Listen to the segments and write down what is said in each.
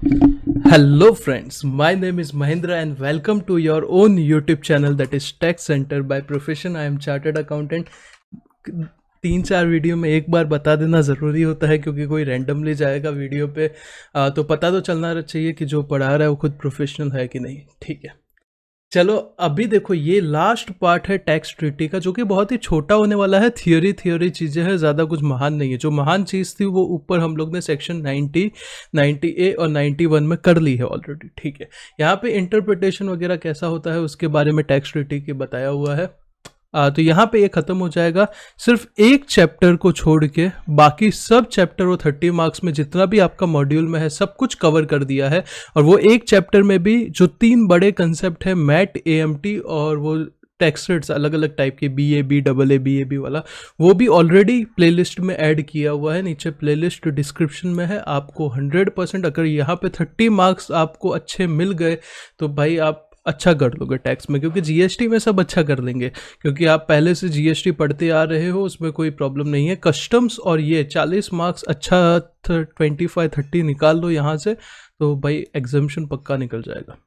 Hello friends, my name is Mahendra and welcome to your own YouTube channel that is Tech Center. By profession I am chartered accountant. 3-4 video में एक बार बता देना ज़रूरी होता है क्योंकि कोई रैंडमली जाएगा वीडियो पे तो पता तो चलना चाहिए कि जो पढ़ा रहा है वो खुद प्रोफेशनल है कि नहीं। ठीक है, चलो अभी देखो ये लास्ट पार्ट है टैक्स ट्रीटी का, जो कि बहुत ही छोटा होने वाला है। थियोरी चीज़ें हैं, ज़्यादा कुछ महान नहीं है। जो महान चीज़ थी वो ऊपर हम लोग ने सेक्शन 90, 90A और 91 में कर ली है ऑलरेडी। ठीक है, यहाँ पे इंटरप्रिटेशन वगैरह कैसा होता है उसके बारे में टैक्स ट्रीटी के बताया हुआ है। तो यहाँ पे ये ख़त्म हो जाएगा। सिर्फ एक चैप्टर को छोड़ के बाकी सब चैप्टर वो 30 मार्क्स में जितना भी आपका मॉड्यूल में है सब कुछ कवर कर दिया है। और वो एक चैप्टर में भी जो 3 बड़े कंसेप्ट है मैट, AMT और वो टैक्स रेट्स अलग अलग टाइप के BAB, AA, BAB वाला, वो भी ऑलरेडी प्लेलिस्ट में ऐड किया हुआ है। नीचे प्लेलिस्ट डिस्क्रिप्शन में है। आपको 100% अगर यहाँ पे 30 मार्क्स आपको अच्छे मिल गए तो भाई आप अच्छा कर लोगे टैक्स में, क्योंकि GST में सब अच्छा कर लेंगे क्योंकि आप पहले से GST पढ़ते आ रहे हो, उसमें कोई प्रॉब्लम नहीं है। कस्टम्स और ये 40 मार्क्स अच्छा 25-30 निकाल लो यहाँ से तो भाई एग्जामिशन पक्का निकल जाएगा।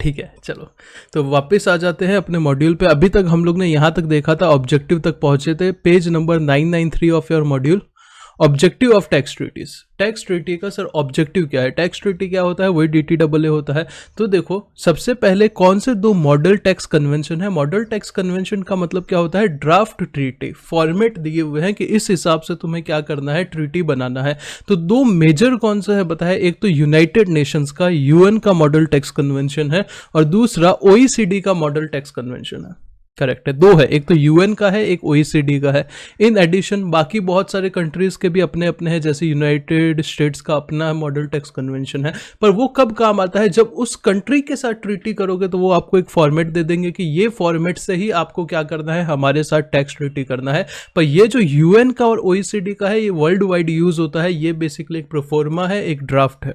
ठीक है, चलो तो वापस आ जाते हैं अपने मॉड्यूल पे। अभी तक हम लोग ने यहाँ तक देखा था, ऑब्जेक्टिव तक पहुँचे थे, page number 993 of your module, objective of tax treaties. Tax treaty का सर ऑब्जेक्टिव क्या है, टैक्स ट्रीटी क्या होता है, वही DTAA होता है। तो देखो सबसे पहले कौन से 2 मॉडल टैक्स कन्वेंशन है। मॉडल टैक्स कन्वेंशन का मतलब क्या होता है, ड्राफ्ट ट्रीटी, फॉर्मेट दिए हुए हैं कि इस हिसाब से तुम्हें क्या करना है, ट्रीटी बनाना है। तो 2 मेजर कौन सा है बताया, एक तो यूनाइटेड नेशंस का UN का मॉडल टैक्स कन्वेंशन है और दूसरा OECD का मॉडल टैक्स कन्वेंशन है। करेक्ट है, 2 है, एक तो UN का है, एक OECD का है। इन एडिशन बाकी बहुत सारे कंट्रीज के भी अपने अपने हैं, जैसे यूनाइटेड स्टेट्स का अपना मॉडल टैक्स कन्वेंशन है। पर वो कब काम आता है, जब उस कंट्री के साथ ट्रीटी करोगे तो वो आपको एक फॉर्मेट दे देंगे कि ये फॉर्मेट से ही आपको क्या करना है, हमारे साथ टैक्स ट्रीटी करना है। पर ये जो UN का और OECD का है ये वर्ल्ड वाइड यूज होता है। ये बेसिकली एक प्रोफोर्मा है, एक ड्राफ्ट है।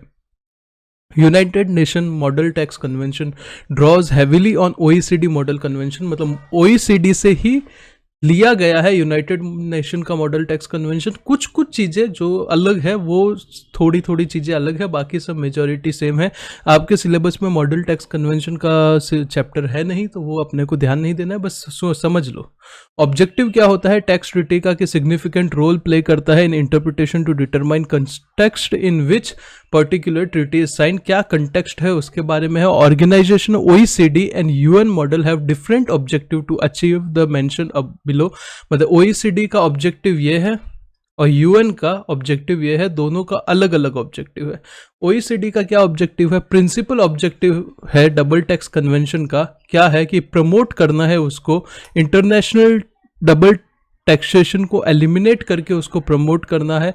United Nation model tax convention draws heavily on OECD model convention, मतलब OECD से ही लिया गया है यूनाइटेड नेशन का मॉडल टैक्स कन्वेंशन। कुछ चीज़ें जो अलग है, वो थोड़ी चीज़ें अलग है, बाकी सब मेजॉरिटी सेम है। आपके सिलेबस में मॉडल टैक्स कन्वेंशन का चैप्टर है नहीं तो वो अपने को ध्यान नहीं देना है, बस समझ लो। ऑब्जेक्टिव क्या होता है टैक्स ट्रीटी का, कि सिग्निफिकेंट रोल प्ले करता है in interpretation to determine context in which particular treaty is sign. क्या कंटेक्स्ट है उसके बारे में है। Organisation OECD and UN model have different objective to achieve the mention अब बिलो। मतलब OECD का ऑब्जेक्टिव ये है और UN का ऑब्जेक्टिव ये है, दोनों का अलग अलग ऑब्जेक्टिव है। OECD का क्या ऑब्जेक्टिव है, प्रिंसिपल ऑब्जेक्टिव है डबल टैक्स कन्वेंशन का क्या है कि प्रमोट करना है उसको, इंटरनेशनल डबल टैक्सेशन को एलिमिनेट करके उसको प्रमोट करना है।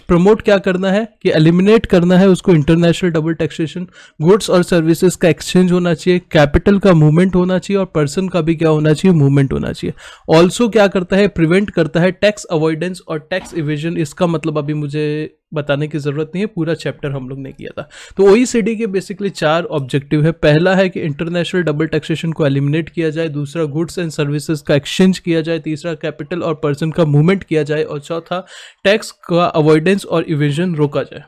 प्रमोट क्या करना है कि एलिमिनेट करना है उसको, इंटरनेशनल डबल टैक्सेशन। गुड्स और सर्विसेज का एक्सचेंज होना चाहिए, कैपिटल का मूवमेंट होना चाहिए और पर्सन का भी क्या होना चाहिए, मूवमेंट होना चाहिए। ऑल्सो क्या करता है, प्रिवेंट करता है टैक्स अवॉइडेंस और टैक्स इवेजन। इसका मतलब अभी मुझे बताने की जरूरत नहीं है, पूरा चैप्टर हम लोग ने किया था। तो OECD के बेसिकली 4 ऑब्जेक्टिव है। पहला है कि इंटरनेशनल डबल टैक्सेशन को एलिमिनेट किया जाए, दूसरा गुड्स एंड सर्विसेज का एक्सचेंज किया जाए, तीसरा कैपिटल और पर्सन का मूवमेंट किया जाए और चौथा टैक्स का अवॉइडेंस और इवेजन रोका जाए।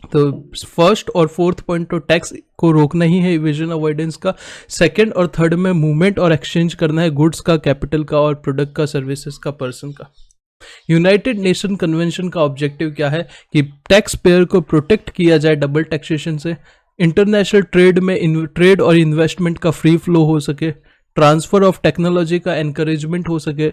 तो फर्स्ट और फोर्थ पॉइंट तो टैक्स को रोकना ही है, इवेजन अवॉइडेंस का। सेकंड और थर्ड में मूवमेंट और एक्सचेंज करना है, गुड्स का, कैपिटल का और प्रोडक्ट का, सर्विसेज का, पर्सन का। यूनाइटेड नेशन कन्वेंशन का ऑब्जेक्टिव क्या है कि टैक्स पेयर को प्रोटेक्ट किया जाए डबल टैक्सेशन से, इंटरनेशनल ट्रेड में ट्रेड और इन्वेस्टमेंट का फ्री फ्लो हो सके, ट्रांसफर ऑफ टेक्नोलॉजी का एनकरेजमेंट हो सके,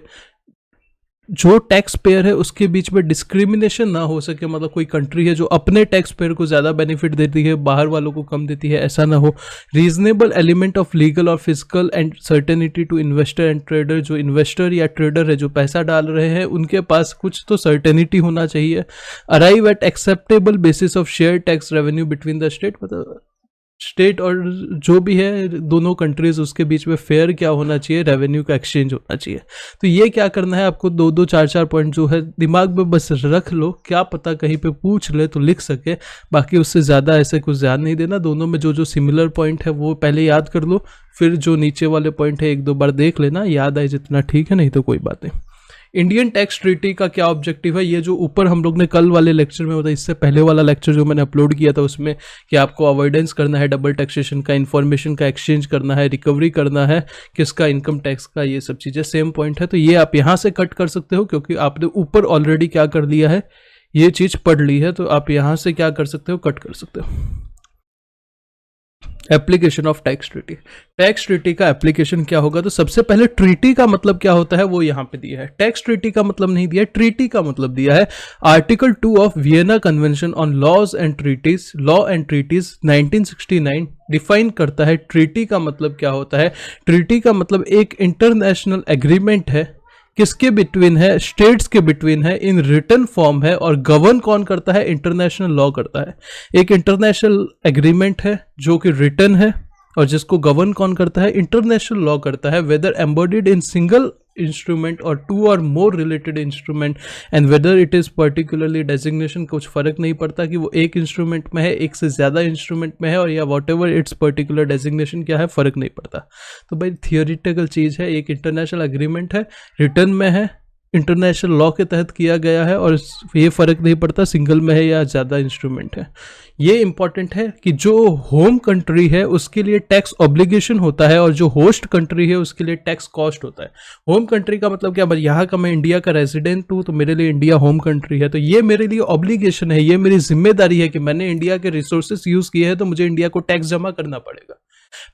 जो टैक्स पेयर है उसके बीच में डिस्क्रिमिनेशन ना हो सके। मतलब कोई कंट्री है जो अपने टैक्स पेयर को ज़्यादा बेनिफिट देती है, बाहर वालों को कम देती है, ऐसा ना हो। रीजनेबल एलिमेंट ऑफ लीगल और physical and certainty to investor and trader, जो इन्वेस्टर या ट्रेडर है जो पैसा डाल रहे हैं उनके पास कुछ तो सर्टेनिटी होना चाहिए। Arrive at acceptable basis of share tax revenue between the state, मतलब स्टेट और जो भी है दोनों कंट्रीज उसके बीच में फेयर क्या होना चाहिए, रेवेन्यू का एक्सचेंज होना चाहिए। तो ये क्या करना है आपको, 2-2, 4-4 पॉइंट जो है दिमाग में बस रख लो, क्या पता कहीं पे पूछ ले तो लिख सके। बाकी उससे ज़्यादा ऐसे कुछ ध्यान नहीं देना। दोनों में जो जो सिमिलर पॉइंट है वो पहले याद कर लो, फिर जो नीचे वाले पॉइंट है 1-2 बार देख लेना, याद आए जितना ठीक है, नहीं तो कोई बात नहीं। इंडियन टैक्स ट्रीटी का क्या ऑब्जेक्टिव है, ये जो ऊपर हम लोग ने कल वाले लेक्चर में, मतलब इससे पहले वाला लेक्चर जो मैंने अपलोड किया था उसमें, कि आपको अवॉइडेंस करना है डबल टैक्सेशन का, इन्फॉर्मेशन का एक्सचेंज करना है, रिकवरी करना है किसका, इनकम टैक्स का, ये सब चीज़ें सेम पॉइंट है। तो ये आप यहाँ से कट कर सकते हो क्योंकि आपने ऊपर ऑलरेडी क्या कर लिया है, ये चीज़ पढ़ ली है, तो आप यहाँ से क्या कर सकते हो, कट कर सकते हो। Application of tax treaty, tax treaty का एप्लीकेशन क्या होगा, तो सबसे पहले ट्रीटी का मतलब क्या होता है वो यहाँ पे दिया है। टैक्स ट्रीटी का मतलब नहीं दिया है, ट्रीटी का मतलब दिया है। Article 2 of Vienna convention on laws and treaties, law and treaties 1969 define करता है ट्रीटी का मतलब क्या होता है। ट्रीटी का मतलब एक इंटरनेशनल एग्रीमेंट है, किसके बिटवीन है, स्टेट्स के बिटवीन है, इन रिटन फॉर्म है, और गवर्न कौन करता है, इंटरनेशनल लॉ करता है। एक इंटरनेशनल एग्रीमेंट है जो कि रिटन है और जिसको गवर्न कौन करता है, इंटरनेशनल लॉ करता है। Whether embodied in single instrument और 2 और more related instrument and whether it is particularly designation, कुछ फर्क नहीं पड़ता कि वो एक इंस्ट्रूमेंट में है, एक से ज्यादा इंस्ट्रूमेंट में है, और या what ever its particular designation क्या है, फर्क नहीं पड़ता। तो भाई थियोरिटिकल चीज है, एक इंटरनेशनल एग्रीमेंट है, रिटर्न में है, इंटरनेशनल लॉ के तहत किया गया है, और ये फर्क नहीं पड़ता सिंगल में है या ज़्यादा इंस्ट्रूमेंट है। ये इंपॉर्टेंट है कि जो होम कंट्री है उसके लिए टैक्स ऑब्लिगेशन होता है और जो होस्ट कंट्री है उसके लिए टैक्स कॉस्ट होता है। होम कंट्री का मतलब क्या, यहाँ का मैं इंडिया का रेजिडेंट हूँ तो मेरे लिए इंडिया होम कंट्री है, तो ये मेरे लिए ऑब्लिगेशन है, ये मेरी जिम्मेदारी है कि मैंने इंडिया के रिसोर्सेज यूज किए हैं तो मुझे इंडिया को टैक्स जमा करना पड़ेगा।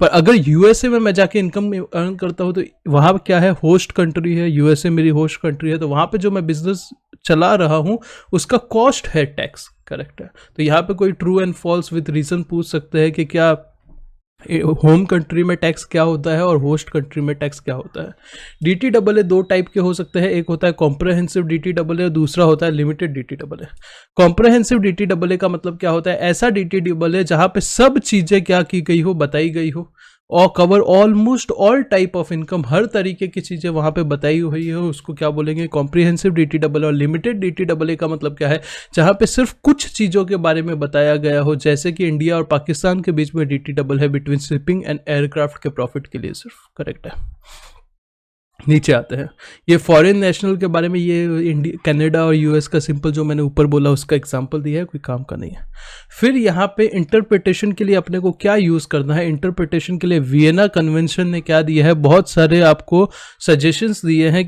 पर अगर यूएसए में मैं जाके इनकम अर्न करता हूँ तो वहां पर क्या है, होस्ट कंट्री है, यूएसए मेरी होस्ट कंट्री है, तो वहां पे जो मैं बिजनेस चला रहा हूं उसका कॉस्ट है टैक्स, करेक्ट है। तो यहाँ पे कोई true and false with reason पूछ सकते हैं कि क्या होम कंट्री में टैक्स क्या होता है और होस्ट कंट्री में टैक्स क्या होता है। DTAA 2 टाइप के हो सकते हैं, एक होता है कॉम्प्रहेंसिव DTAA और दूसरा होता है लिमिटेड DTAA। कॉम्प्रहेंसिव DTAA का मतलब क्या होता है, ऐसा DTAA जहां पे सब चीजें क्या की गई हो, बताई गई हो, और cover almost all type of income, हर तरीके की चीजें वहां पे बताई हुई है, उसको क्या बोलेंगे, कॉम्प्रिहेंसिव DTAA। और लिमिटेड DTAA का मतलब क्या है, जहां पे सिर्फ कुछ चीजों के बारे में बताया गया हो, जैसे कि इंडिया और पाकिस्तान के बीच में DTAA है बिटवीन शिपिंग एंड एयरक्राफ्ट के प्रॉफिट के लिए सिर्फ, करेक्ट है। नीचे आते हैं, ये फॉरेन नेशनल के बारे में, ये इंडिया, कनाडा और यूएस का सिंपल जो मैंने ऊपर बोला उसका एग्जांपल दिया है, कोई काम का नहीं है। फिर यहाँ पे इंटरप्रिटेशन के लिए अपने को क्या यूज करना है, इंटरप्रिटेशन के लिए वियना कन्वेंशन ने क्या दिया है, बहुत सारे आपको सजेशंस दिए हैं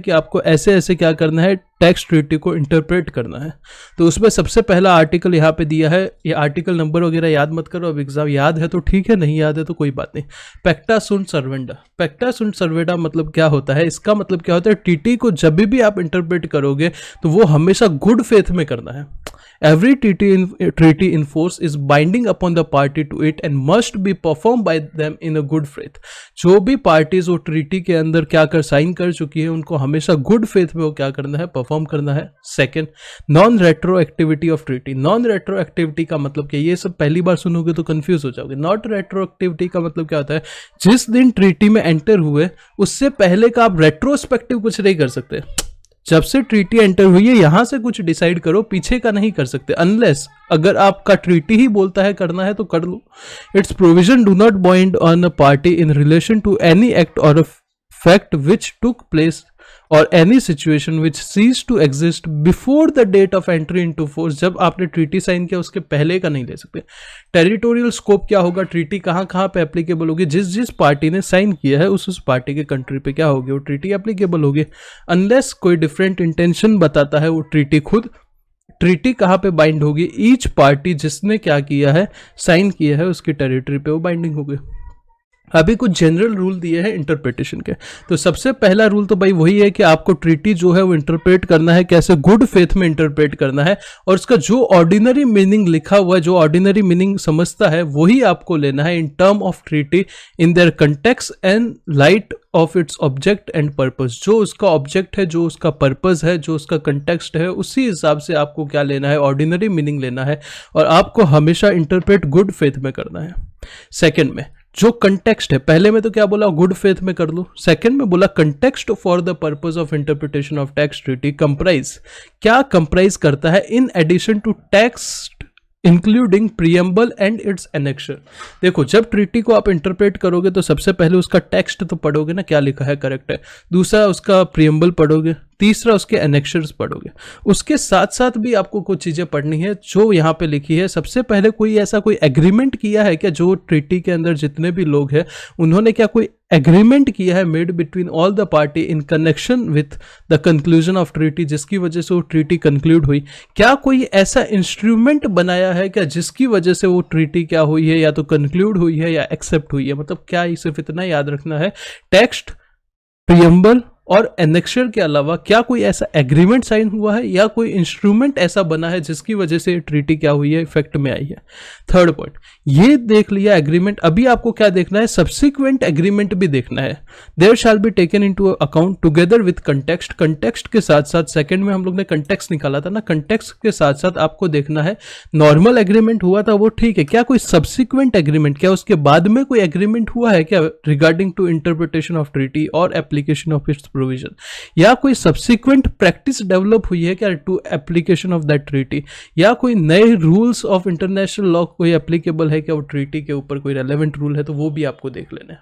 कि आपको ऐसे ऐसे क्या करना है, टैक्स ट्रीटी को इंटरप्रेट करना है। तो उसमें सबसे पहला आर्टिकल यहाँ पे दिया है, ये आर्टिकल नंबर वगैरह याद मत करो, अब एग्जाम याद है तो ठीक है, नहीं याद है तो कोई बात नहीं। पैक्टा सुंट सर्वेंडा, पैक्टा सुंट सर्वेंडा मतलब क्या होता है, इसका मतलब क्या होता है, ट्रीटी को जब भी आप इंटरप्रेट करोगे तो वो हमेशा गुड फेथ में करना है। Every treaty in force is binding upon the party to it and must be performed by them in a good faith। जो भी पार्टीज वो ट्रीटी के अंदर क्या कर साइन कर चुकी है उनको हमेशा गुड फेथ में वो क्या करना है, परफॉर्म करना है। Second, non retro activity of treaty. Non retro activity का मतलब क्या, ये सब पहली बार सुनोगे तो कंफ्यूज हो जाओगे। नॉट रेट्रो एक्टिविटी का मतलब क्या होता है, जिस दिन ट्रीटी में एंटर हुए उससे पहले का आप रेट्रोस्पेक्टिव कुछ नहीं कर सकते। जब से ट्रीटी एंटर हुई है यहां से कुछ डिसाइड करो, पीछे का नहीं कर सकते, अनलेस अगर आपका ट्रीटी ही बोलता है करना है तो कर लो। Its provision do not bind on a party in relation to any act और a fact which took place और any situation which cease to exist before the date of entry into force. जब आपने treaty sign किया उसके पहले का नहीं ले सकते। टेरिटोरियल स्कोप क्या होगा, ट्रीटी कहाँ कहाँ पे एप्लीकेबल होगी, जिस जिस पार्टी ने साइन किया है उस पार्टी के कंट्री पे क्या होगी, वो ट्रीटी एप्लीकेबल होगी। अनलेस कोई डिफरेंट इंटेंशन बताता है वो ट्रीटी खुद, ट्रीटी कहाँ पे बाइंड होगी, ईच पार्टी जिसने क्या किया है, साइन किया है, उसकी टेरिटरी पे वो बाइंडिंग होगी। अभी कुछ जनरल रूल दिए हैं इंटरप्रिटेशन के। तो सबसे पहला रूल तो भाई वही है कि आपको ट्रीटी जो है वो इंटरप्रेट करना है, कैसे, गुड फेथ में इंटरप्रेट करना है, और उसका जो ऑर्डिनरी मीनिंग लिखा हुआ है, जो ऑर्डिनरी मीनिंग समझता है वही आपको लेना है in term of treaty in their context and light of its object and purpose. जो उसका ऑब्जेक्ट है, जो उसका पर्पस है, जो उसका कंटेक्स्ट है, उसी हिसाब से आपको क्या लेना है, ऑर्डिनरी मीनिंग लेना है, और आपको हमेशा इंटरप्रेट गुड फेथ में करना है। सेकेंड में जो कंटेक्स्ट है, पहले में तो क्या बोला, गुड फेथ में कर लो, सेकंड में बोला context for the purpose of interpretation of tax treaty comprise. क्या कंप्राइज करता है, in addition to text including preamble and its annexure. देखो, जब ट्रीटी को आप इंटरप्रेट करोगे तो सबसे पहले उसका टेक्स्ट तो पढ़ोगे ना, क्या लिखा है करेक्ट है, दूसरा उसका प्रियम्बल पढ़ोगे, तीसरा उसके एनेक्शर्स पढ़ोगे। उसके साथ साथ भी आपको कुछ चीजें पढ़नी है जो यहाँ पे लिखी है। सबसे पहले कोई ऐसा कोई एग्रीमेंट किया है क्या, जो ट्रीटी के अंदर जितने भी लोग हैं उन्होंने क्या कोई एग्रीमेंट किया है made between all the party in connection with the conclusion of treaty, जिसकी वजह से वो ट्रीटी कंक्लूड हुई। क्या कोई ऐसा इंस्ट्रूमेंट बनाया है क्या जिसकी वजह से वो ट्रीटी क्या हुई है, या तो कंक्लूड हुई है या एक्सेप्ट हुई है। मतलब क्या ही सिर्फ इतना याद रखना है, टेक्स्ट, प्रियम्बल और एनेक्शर के अलावा क्या कोई ऐसा एग्रीमेंट साइन हुआ है या कोई इंस्ट्रूमेंट ऐसा बना है जिसकी वजह से ट्रीटी क्या हुई है, इफेक्ट में आई है। थर्ड पॉइंट, ये देख लिया एग्रीमेंट। अभी आपको क्या देखना है, सब्सिक्वेंट एग्रीमेंट भी देखना है। There shall be taken into account together with context. Context के साथ साथ, सेकंड में हम लोग ने कंटेक्स्ट निकाला था ना, कंटेक्स्ट के साथ साथ आपको देखना है नॉर्मल एग्रीमेंट हुआ था वो ठीक है, क्या कोई सब्सिक्वेंट एग्रीमेंट, क्या उसके बाद में कोई एग्रीमेंट हुआ है क्या regarding to interpretation of treaty और एप्लीकेशन ऑफ इट्स प्रोविजन, या कोई सब्सिक्वेंट प्रैक्टिस डेवलप हुई है क्या to application of that treaty, या कोई नए रूल्स ऑफ इंटरनेशनल लॉ कोई एप्लीकेबल है क्या, वो ट्रीटी के ऊपर कोई रेलेवेंट रूल है तो वो भी आपको देख लेना है।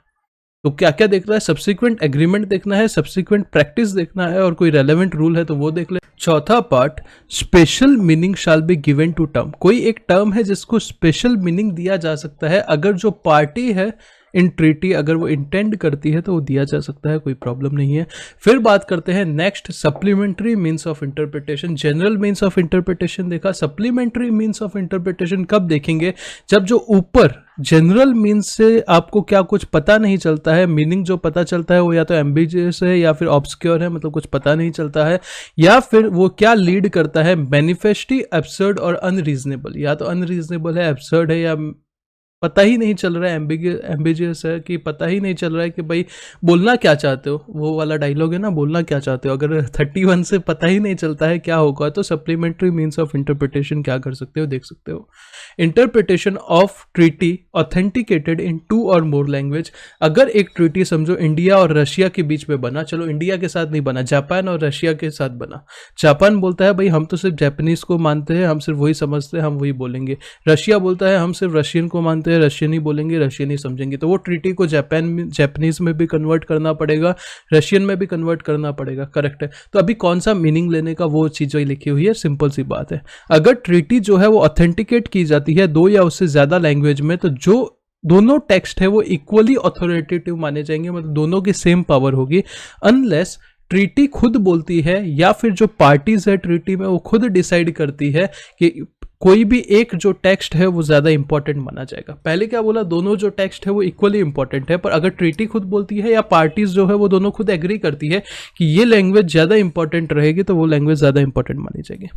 तो क्या क्या देखना है, सब्सिक्वेंट एग्रीमेंट देखना है, सब्सिक्वेंट प्रैक्टिस देखना है, और कोई रेलेवेंट रूल है तो वो देख ले। चौथा part, special meaning shall be given to term. कोई एक टर्म है जिसको स्पेशल मीनिंग दिया जा सकता है, अगर जो पार्टी है इन ट्रीटी अगर वो इंटेंड करती है तो वो दिया जा सकता है, कोई प्रॉब्लम नहीं है। फिर बात करते हैं next, supplementary means of interpretation. General means of interpretation देखा, सप्लीमेंट्री मीन्स ऑफ इंटरप्रिटेशन कब देखेंगे, जब जो ऊपर जनरल मीन्स से आपको क्या कुछ पता नहीं चलता है, मीनिंग जो पता चलता है वो या तो एम्बिगियस है या फिर ऑब्सक्योर है, मतलब कुछ पता नहीं चलता है, या फिर वो क्या लीड करता है, मैनिफेस्टली एब्सर्ड और अनरीजनेबल। या तो अनरीजनेबल है, एब्सर्ड है, या पता ही नहीं चल रहा है, एम्बिगियस है कि पता ही नहीं चल रहा है कि भाई बोलना क्या चाहते हो। वो वाला डायलॉग है ना, बोलना क्या चाहते हो, अगर 31 से पता ही नहीं चलता है क्या होगा तो सप्लीमेंट्री मीन्स ऑफ इंटरप्रिटेशन क्या कर सकते हो, देख सकते हो। इंटरप्रिटेशन ऑफ ट्रीटी ऑथेंटिकेटेड इन 2 और मोर लैंग्वेज। अगर एक ट्रीटी समझो इंडिया और रशिया के बीच में बना, चलो इंडिया के साथ नहीं बना, जापान और रशिया के साथ बना। जापान बोलता है भाई हम तो सिर्फ जापानीज को मानते हैं, हम सिर्फ वही समझते हैं, हम वही बोलेंगे। रशिया बोलता है हम सिर्फ रशियन को मानते हैं, रशियन ही बोलेंगे, रशियन ही समझेंगे। तो वो ट्रीटी को जापानीज में भी कन्वर्ट करना पड़ेगा, रशियन में भी कन्वर्ट करना पड़ेगा, करेक्ट है। तो अभी कौन सा मीनिंग लेने का वो चीज़ लिखी हुई है, सिंपल सी बात है। अगर ट्रीटी जो है वो ऑथेंटिकेट की जाती है 2 या उससे ज्यादा लैंग्वेज में, तो जो दोनों टेक्स्ट है वो इक्वली ऑथोरिटेटिव माने जाएंगे, मतलब दोनों की सेम पावर होगी, अनलेस ट्रीटी खुद बोलती है या फिर जो पार्टीज है ट्रीटी में वो खुद डिसाइड करती है कि कोई भी एक जो टेक्स्ट है वो ज्यादा इंपॉर्टेंट माना जाएगा। पहले क्या बोला, दोनों जो टेक्स्ट है वो इक्वली इंपॉर्टेंट है, पर अगर ट्रीटी खुद बोलती है या पार्टीज जो है वो दोनों खुद एग्री करती है कि ये लैंग्वेज ज्यादा इंपॉर्टेंट रहेगी तो वो लैंग्वेज ज्यादा इंपॉर्टेंट मानी जाएगी।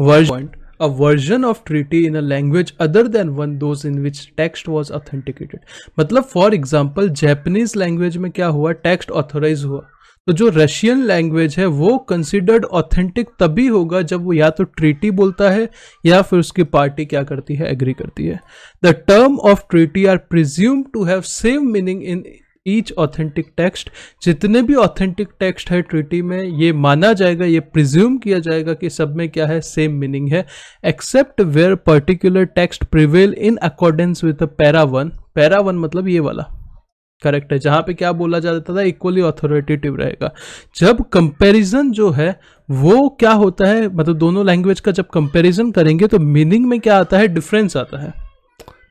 Version, a version of treaty in a language other than one those in which text was authenticated। मतलब फॉर एग्जाम्पल जापानीज लैंग्वेज में क्या हुआ, टेक्स्ट ऑथोराइज हुआ, तो जो रशियन लैंग्वेज है वो कंसिडर्ड ऑथेंटिक तभी होगा जब वो या तो ट्रीटी बोलता है या फिर उसकी पार्टी क्या करती है, एग्री करती है। The term of treaty are presume to have same meaning in each authentic text. जितने भी ऑथेंटिक टेक्स्ट है ट्रीटी में ये माना जाएगा, ये प्रिज्यूम किया जाएगा कि सब में क्या है, सेम मीनिंग है, except where particular text prevail in accordance with para 1। Para 1 मतलब ये वाला, करेक्ट है, जहां पे क्या बोला जाता था, इक्वली ऑथोरिटेटिव रहेगा। जब कंपैरिजन जो है वो क्या होता है, मतलब दोनों लैंग्वेज का जब कंपैरिजन करेंगे तो मीनिंग में क्या आता है, डिफरेंस आता है।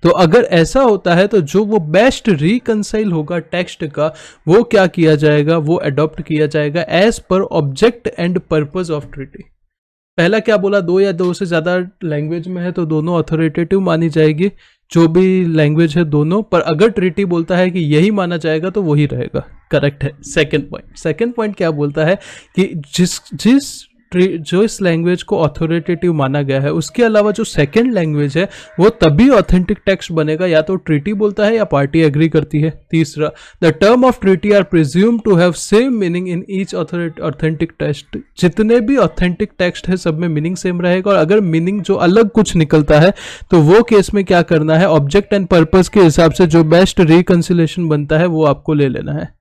तो अगर ऐसा होता है तो जो वो बेस्ट रिकंसाइल होगा टेक्स्ट का वो क्या किया जाएगा, वो अडॉप्ट किया जाएगा as per object and purpose of treaty. पहला क्या बोला, 2 या 2 से ज्यादा लैंग्वेज में है तो दोनों ऑथोरिटेटिव मानी जाएगी, जो भी लैंग्वेज है दोनों, पर अगर ट्रीटी बोलता है कि यही माना जाएगा तो वही रहेगा, करेक्ट है। सेकंड पॉइंट क्या बोलता है कि जो इस लैंग्वेज को ऑथोरिटेटिव माना गया है उसके अलावा जो सेकंड लैंग्वेज है वो तभी ऑथेंटिक टेक्स्ट बनेगा या तो ट्रीटी बोलता है या पार्टी एग्री करती है। तीसरा, the term of treaty are presume to have same meaning in each authentic text. जितने भी ऑथेंटिक टेक्स्ट है सब में मीनिंग सेम रहेगा, और अगर मीनिंग जो अलग कुछ निकलता है तो वो केस में क्या करना है, ऑब्जेक्ट एंड पर्पस के हिसाब से जो बेस्ट रिकंसिलेशन बनता है वो आपको ले लेना है।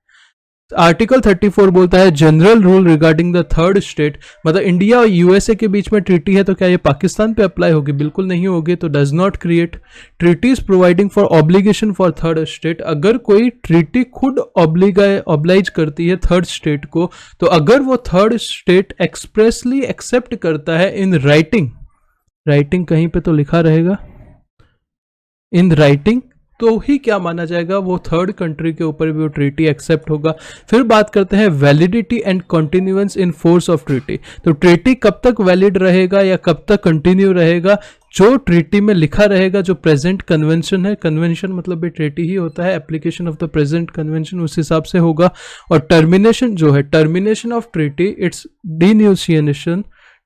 आर्टिकल 34 बोलता है general rule regarding the third state, मतलब इंडिया और यूएसए के बीच में ट्रीटी है तो क्या ये पाकिस्तान पे अप्लाई होगी? बिल्कुल नहीं होगी। तो does not create treaties providing for obligation for third state. अगर कोई ट्रीटी खुद ऑब्लाइज करती है थर्ड स्टेट को, तो अगर वो थर्ड स्टेट एक्सप्रेसली एक्सेप्ट करता है इन राइटिंग, राइटिंग कहीं पे तो लिखा रहेगा इन राइटिंग, तो ही क्या माना जाएगा, वो थर्ड कंट्री के ऊपर भी वो ट्रीटी एक्सेप्ट होगा। फिर बात करते हैं validity and continuance in force of treaty. तो ट्रीटी कब तक वैलिड रहेगा या कब तक कंटिन्यू रहेगा? जो ट्रीटी में लिखा रहेगा, जो प्रेजेंट कन्वेंशन है, कन्वेंशन मतलब भी ट्रीटी ही होता है, application of the present convention उस हिसाब से होगा। और टर्मिनेशन जो है, termination of treaty, it's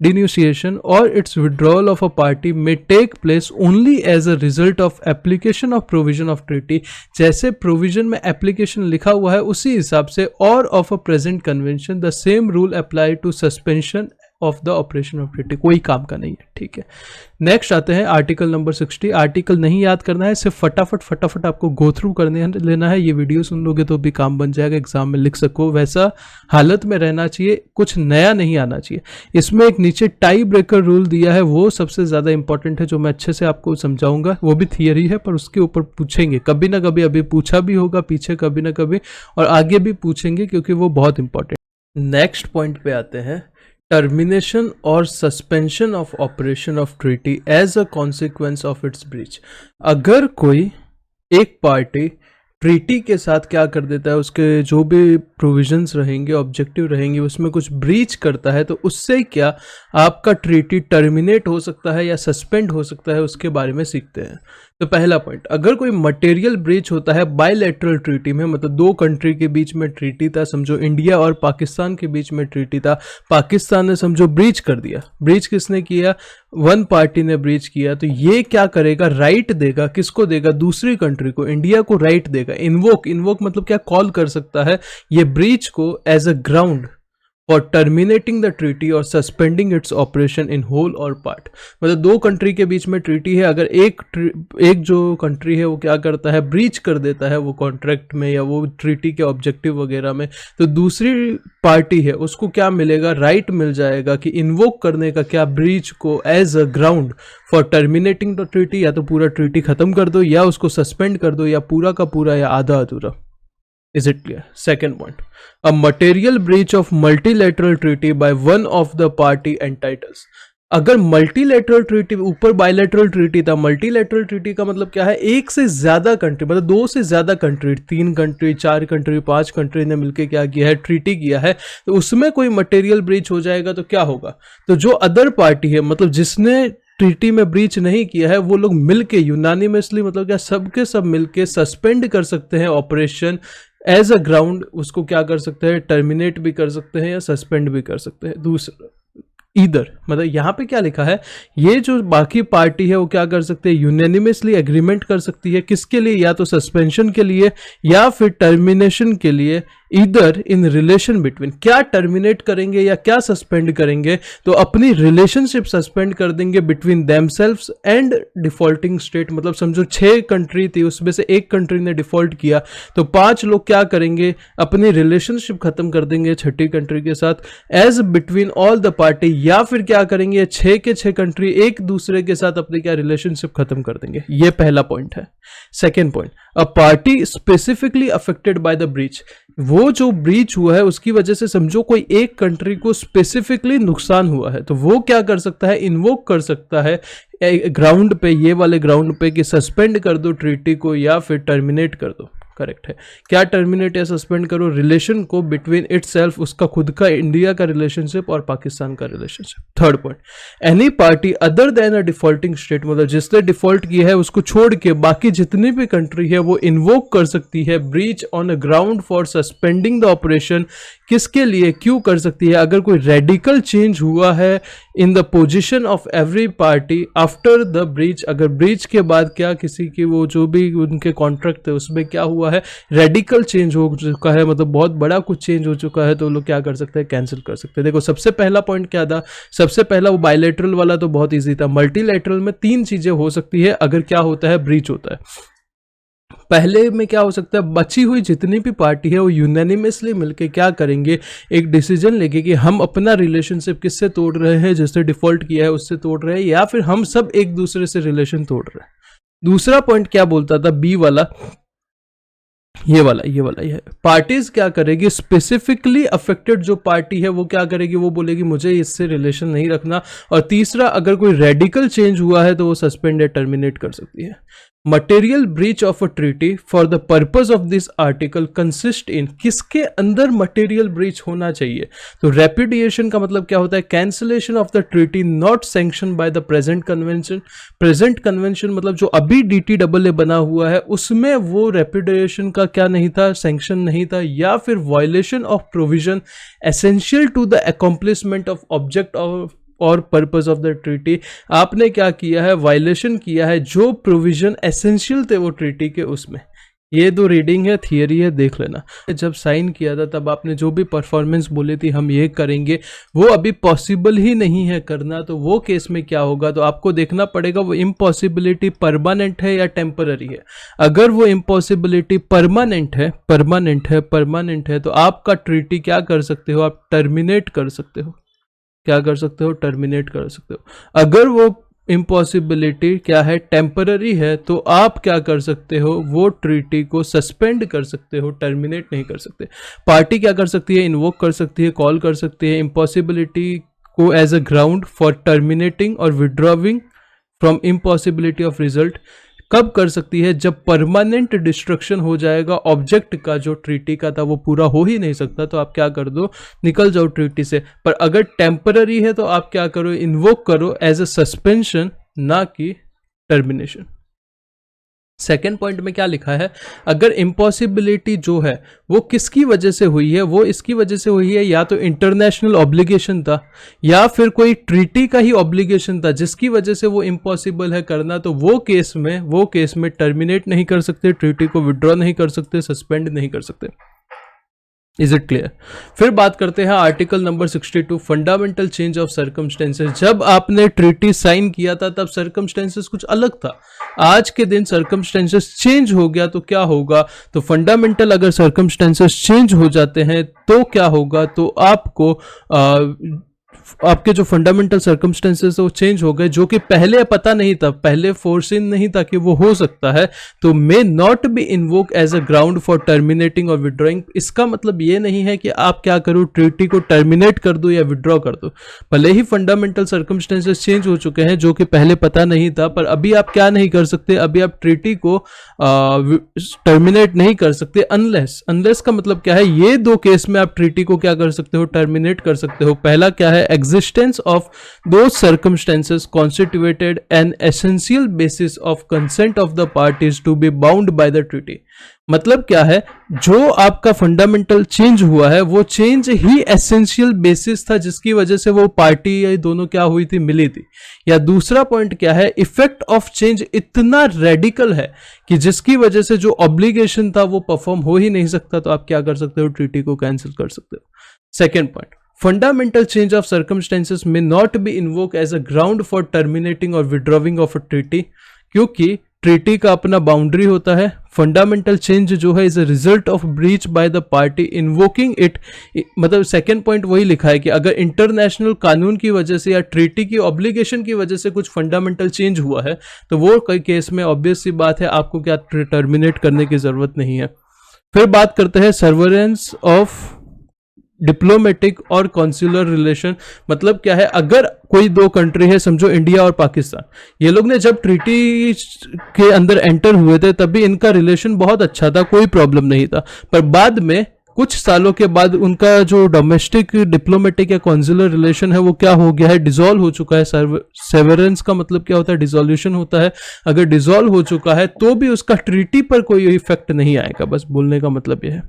denunciation or its withdrawal of a party may take place only as a result of application of provision of treaty। जैसे प्रोविजन में application लिखा हुआ है उसी हिसाब से, और of a present convention the same rule apply to suspension of the operation of treaty. कोई काम का नहीं है, ठीक है। नेक्स्ट आते हैं आर्टिकल नंबर 60। आर्टिकल नहीं याद करना है, सिर्फ फटाफट आपको गो थ्रू करने लेना है। ये वीडियो सुन लोगे तो भी काम बन जाएगा, एग्जाम में लिख सको, वैसा हालत में रहना चाहिए, कुछ नया नहीं आना चाहिए। इसमें एक नीचे टाई ब्रेकर रूल दिया है, वो सबसे ज़्यादा इंपॉर्टेंट है, जो मैं अच्छे से आपको समझाऊंगा। वो भी थियरी है पर उसके ऊपर पूछेंगे कभी ना कभी, अभी पूछा भी होगा पीछे कभी ना कभी, और आगे भी पूछेंगे क्योंकि वो बहुत इंपॉर्टेंट। नेक्स्ट पॉइंट पे आते हैं, टर्मिनेशन और suspension of operation of treaty as a consequence of its breach. अगर कोई एक पार्टी ट्रीटी के साथ क्या कर देता है, उसके जो भी प्रोविजंस रहेंगे, ऑब्जेक्टिव रहेंगे, उसमें कुछ ब्रीच करता है, तो उससे क्या आपका ट्रीटी टर्मिनेट हो सकता है या सस्पेंड हो सकता है, उसके बारे में सीखते हैं। तो पहला पॉइंट, अगर कोई मटेरियल ब्रीच होता है बायलैटरल ट्रीटी में, मतलब दो कंट्री के बीच में ट्रीटी था, समझो इंडिया और पाकिस्तान के बीच में ट्रीटी था, पाकिस्तान ने समझो ब्रीच कर दिया। ब्रीच किसने किया? वन पार्टी ने ब्रीच किया। तो ये क्या करेगा? राइट देगा। किसको देगा? दूसरी कंट्री को, इंडिया को राइट देगा। इन्वोक मतलब क्या? कॉल कर सकता है ये ब्रीच को as a ground for terminating the treaty और suspending its operation in whole और पार्ट। मतलब दो कंट्री के बीच में ट्रीटी है, अगर एक जो कंट्री है वो क्या करता है, ब्रीच कर देता है वो कॉन्ट्रैक्ट में या वो ट्रीटी के ऑब्जेक्टिव वगैरह में, तो दूसरी पार्टी है उसको क्या मिलेगा? राइट मिल जाएगा कि इन्वोक करने का, क्या ब्रीच को as a ground for terminating the treaty, या तो पूरा ट्रीटी खत्म कर दो या उसको सस्पेंड कर दो, या पूरा का पूरा या आधा अधूरा। Is it clear? Second point, a material breach of multilateral treaty by one of the party entitles। अगर मल्टीलेटरल ट्रीटी, ऊपर बायलैटरल ट्रीटी था, मल्टीलेटरल ट्रीटी का मतलब क्या है? एक से ज्यादा कंट्री, मतलब दो से ज्यादा कंट्री, 3 कंट्री, 4 कंट्री, 5 कंट्री ने मिलकर क्या किया है? ट्रीटी किया है। तो उसमें कोई मटेरियल ब्रीच हो जाएगा तो क्या होगा? तो जो अदर पार्टी है, मतलब जिसने ट्रीटी में ब्रीच नहीं किया है, वो लोग मिलके यूनानिमसली, मतलब क्या सबके सब मिलके सस्पेंड कर सकते हैं ऑपरेशन एज अ ग्राउंड। उसको क्या कर सकते हैं? टर्मिनेट भी कर सकते हैं या सस्पेंड भी कर सकते हैं। दूसरा ईदर, मतलब यहाँ पे क्या लिखा है, ये जो बाकी पार्टी है वो क्या कर सकते हैं? यूनानिमसली एग्रीमेंट कर सकती है। किसके लिए? या तो सस्पेंशन के लिए या फिर टर्मिनेशन के लिए। इधर इन रिलेशन बिटवीन, क्या टर्मिनेट करेंगे या क्या सस्पेंड करेंगे? तो अपनी रिलेशनशिप सस्पेंड कर देंगे between themselves and defaulting state. मतलब समझो 6 कंट्री थी, उसमें से एक कंट्री ने डिफॉल्ट किया, तो 5 लोग क्या करेंगे? अपनी रिलेशनशिप खत्म कर देंगे छठी कंट्री के साथ as between all the party. या फिर क्या करेंगे? 6 के 6 कंट्री एक दूसरे के साथ अपनी क्या रिलेशनशिप खत्म कर देंगे। ये पहला पॉइंट है। Second point, a party specifically affected by the breach. वो जो ब्रीच हुआ है उसकी वजह से समझो कोई एक कंट्री को स्पेसिफिकली नुकसान हुआ है, तो वो क्या कर सकता है? इन्वोक कर सकता है ग्राउंड पे, ये वाले ग्राउंड पे, कि सस्पेंड कर दो ट्रीटी को या फिर टर्मिनेट कर दो। करेक्ट है। क्या टर्मिनेट या सस्पेंड करो? रिलेशन को बिटवीन इटसेल्फ, उसका खुद का, इंडिया का रिलेशनशिप और पाकिस्तान का relationship. Third point, any party other than a defaulting state, मतलब जिसने डिफॉल्ट किया है उसको छोड़ के बाकी जितनी भी कंट्री है वो इन्वोक कर सकती है breach on a ground for suspending the operation. किसके लिए? क्यों कर सकती है? अगर कोई रेडिकल चेंज हुआ है in the position of every party after the breach, अगर ब्रीच के बाद क्या किसी की वो जो भी उनके कॉन्ट्रैक्ट थे उसमें क्या हुआ है, रेडिकल चेंज हो चुका है, मतलब बहुत बड़ा कुछ चेंज हो चुका है, तो लोग क्या कर सकते हैं? कैंसिल कर सकते हैं। देखो सबसे पहला पॉइंट क्या था? सबसे पहला वो बायलैटरल वाला तो बहुत ईजी था। मल्टीलैटरल में 3 चीजें हो सकती है अगर क्या होता है? ब्रीच होता है। पहले में क्या हो सकता है, बची हुई जितनी भी पार्टी है वो यूनानिमसली मिलके क्या करेंगे, एक डिसीजन लेके कि हम अपना रिलेशनशिप किससे तोड़ रहे हैं, जिससे डिफॉल्ट किया है उससे तोड़ रहे हैं, या फिर हम सब एक दूसरे से रिलेशन तोड़ रहे हैं। दूसरा पॉइंट क्या बोलता था, बी वाला, ये पार्टीज क्या करेगी, स्पेसिफिकली अफेक्टेड जो पार्टी है वो क्या करेगी, वो बोलेगी मुझे इससे रिलेशन नहीं रखना। और तीसरा, अगर कोई रेडिकल चेंज हुआ है तो वो सस्पेंड या टर्मिनेट कर सकती है। Material breach of a treaty for the purpose of this article consist in, किसके अंदर मटेरियल ब्रीच होना चाहिए, तो रेपुडिएशन का मतलब क्या होता है, cancellation of the treaty not sanction by the present convention. Present convention मतलब जो अभी DTAA बना हुआ है उसमें वो रेपुडिएशन का क्या नहीं था, सैंक्शन नहीं था, या फिर violation of provision essential to the accomplishment of object of और पर्पस ऑफ द ट्रीटी। आपने क्या किया है, वायलेशन किया है जो प्रोविजन एसेंशियल थे वो ट्रीटी के उसमें। ये दो रीडिंग है, थियरी है, देख लेना। जब साइन किया था तब आपने जो भी परफॉर्मेंस बोली थी हम ये करेंगे, वो अभी पॉसिबल ही नहीं है करना, तो वो केस में क्या होगा, तो आपको देखना पड़ेगा वो इम्पॉसिबिलिटी परमानेंट है या टेम्पररी है। अगर वो इम्पॉसिबिलिटी परमानेंट है तो आपका ट्रीटी क्या कर सकते हो, आप टर्मिनेट कर सकते हो। क्या कर सकते हो, टर्मिनेट कर सकते हो। अगर वो इम्पॉसिबिलिटी क्या है, टेम्पररी है, तो आप क्या कर सकते हो, वो ट्रीटी को सस्पेंड कर सकते हो, टर्मिनेट नहीं कर सकते। पार्टी क्या कर सकती है, इन्वोक कर सकती है, कॉल कर सकती है इम्पॉसिबिलिटी को as a ground for terminating और withdrawing from impossibility of result. कब कर सकती है, जब परमानेंट डिस्ट्रक्शन हो जाएगा ऑब्जेक्ट का, जो ट्रीटी का था वो पूरा हो ही नहीं सकता, तो आप क्या कर दो, निकल जाओ ट्रीटी से। पर अगर टेम्पररी है तो आप क्या करो, इन्वोक करो एज अ सस्पेंशन, ना कि टर्मिनेशन। सेकेंड पॉइंट में क्या लिखा है, अगर इम्पॉसिबिलिटी जो है वो किसकी वजह से हुई है, वो इसकी वजह से हुई है या तो इंटरनेशनल ऑब्लिगेशन था या फिर कोई ट्रीटी का ही ऑब्लिगेशन था जिसकी वजह से वो इम्पॉसिबल है करना, तो वो केस में टर्मिनेट नहीं कर सकते, ट्रीटी को विड्रॉ नहीं कर सकते, सस्पेंड नहीं कर सकते। Is it clear. फिर बात करते हैं article number 62, fundamental change of circumstances. जब आपने ट्रीटी साइन किया था तब सर्कमस्टेंसेस कुछ अलग था, आज के दिन सर्कमस्टेंसेस चेंज हो गया, तो क्या होगा, तो फंडामेंटल अगर सर्कमस्टेंसेस चेंज हो जाते हैं तो क्या होगा, तो आपको आपके जो फंडामेंटल सर्कमस्टेंसेस वो चेंज हो गए, जो कि पहले पता नहीं था, पहले फोर्सिन नहीं था कि वो हो सकता है, तो may not be invoke as a ground for terminating और विड्रॉइंग। इसका मतलब ये नहीं है कि आप क्या करो, ट्रीटी को टर्मिनेट कर दो या विड्रॉ कर दो, भले ही फंडामेंटल सर्कमस्टेंसेस चेंज हो चुके हैं जो कि पहले पता नहीं था, पर अभी आप क्या नहीं कर सकते, अभी आप ट्रीटी को टर्मिनेट नहीं कर सकते अनलेस का मतलब क्या है, ये दो केस में आप ट्रीटी को क्या कर सकते हो, टर्मिनेट कर सकते हो। पहला क्या है, existence of those circumstances constituted an essential basis of consent of the parties to be bound by the treaty। मतलब क्या है, जो आपका फंडामेंटल चेंज हुआ है वो चेंज ही एसेंशियल बेसिस था जिसकी वजह से वो पार्टी ये दोनों क्या हुई थी, मिली थी। या दूसरा पॉइंट क्या है, इफेक्ट ऑफ चेंज इतना रेडिकल है कि जिसकी वजह से जो ऑब्लिगेशन था वो परफॉर्म हो ही नहीं सकता, तो आप क्या कर सकते हो, ट्रीटी को कैंसिल कर सकते हो। Second point, fundamental change of circumstances may not be invoke as a ground for terminating और विड्रॉविंग ऑफ अ ट्रीटी, क्योंकि ट्रीटी का अपना बाउंड्री होता है। फंडामेंटल चेंज जो है is a result of breach by the party invoking it, मतलब second point वही लिखा है कि अगर इंटरनेशनल कानून की वजह से या ट्रीटी की ऑब्लिगेशन की वजह से कुछ फंडामेंटल चेंज हुआ है तो वो कई केस में ऑब्वियस सी बात है आपको क्या टर्मिनेट करने की जरूरत नहीं है। फिर बात करते हैं सर्वेलेंस ऑफ डिप्लोमेटिक और कॉन्सुलर रिलेशन। मतलब क्या है, अगर कोई दो कंट्री है, समझो इंडिया और पाकिस्तान, ये लोग ने जब ट्रीटी के अंदर एंटर हुए थे तभी इनका रिलेशन बहुत अच्छा था, कोई प्रॉब्लम नहीं था, पर बाद में कुछ सालों के बाद उनका जो डोमेस्टिक डिप्लोमेटिक या कॉन्सुलर रिलेशन है वो क्या हो गया है, डिसॉल्व हो चुका है। सेवरेंस का मतलब क्या होता है, डिसोल्यूशन होता है। अगर डिसॉल्व हो चुका है तो भी उसका ट्रीटी पर कोई इफेक्ट नहीं आएगा, बस बोलने का मतलब यह है।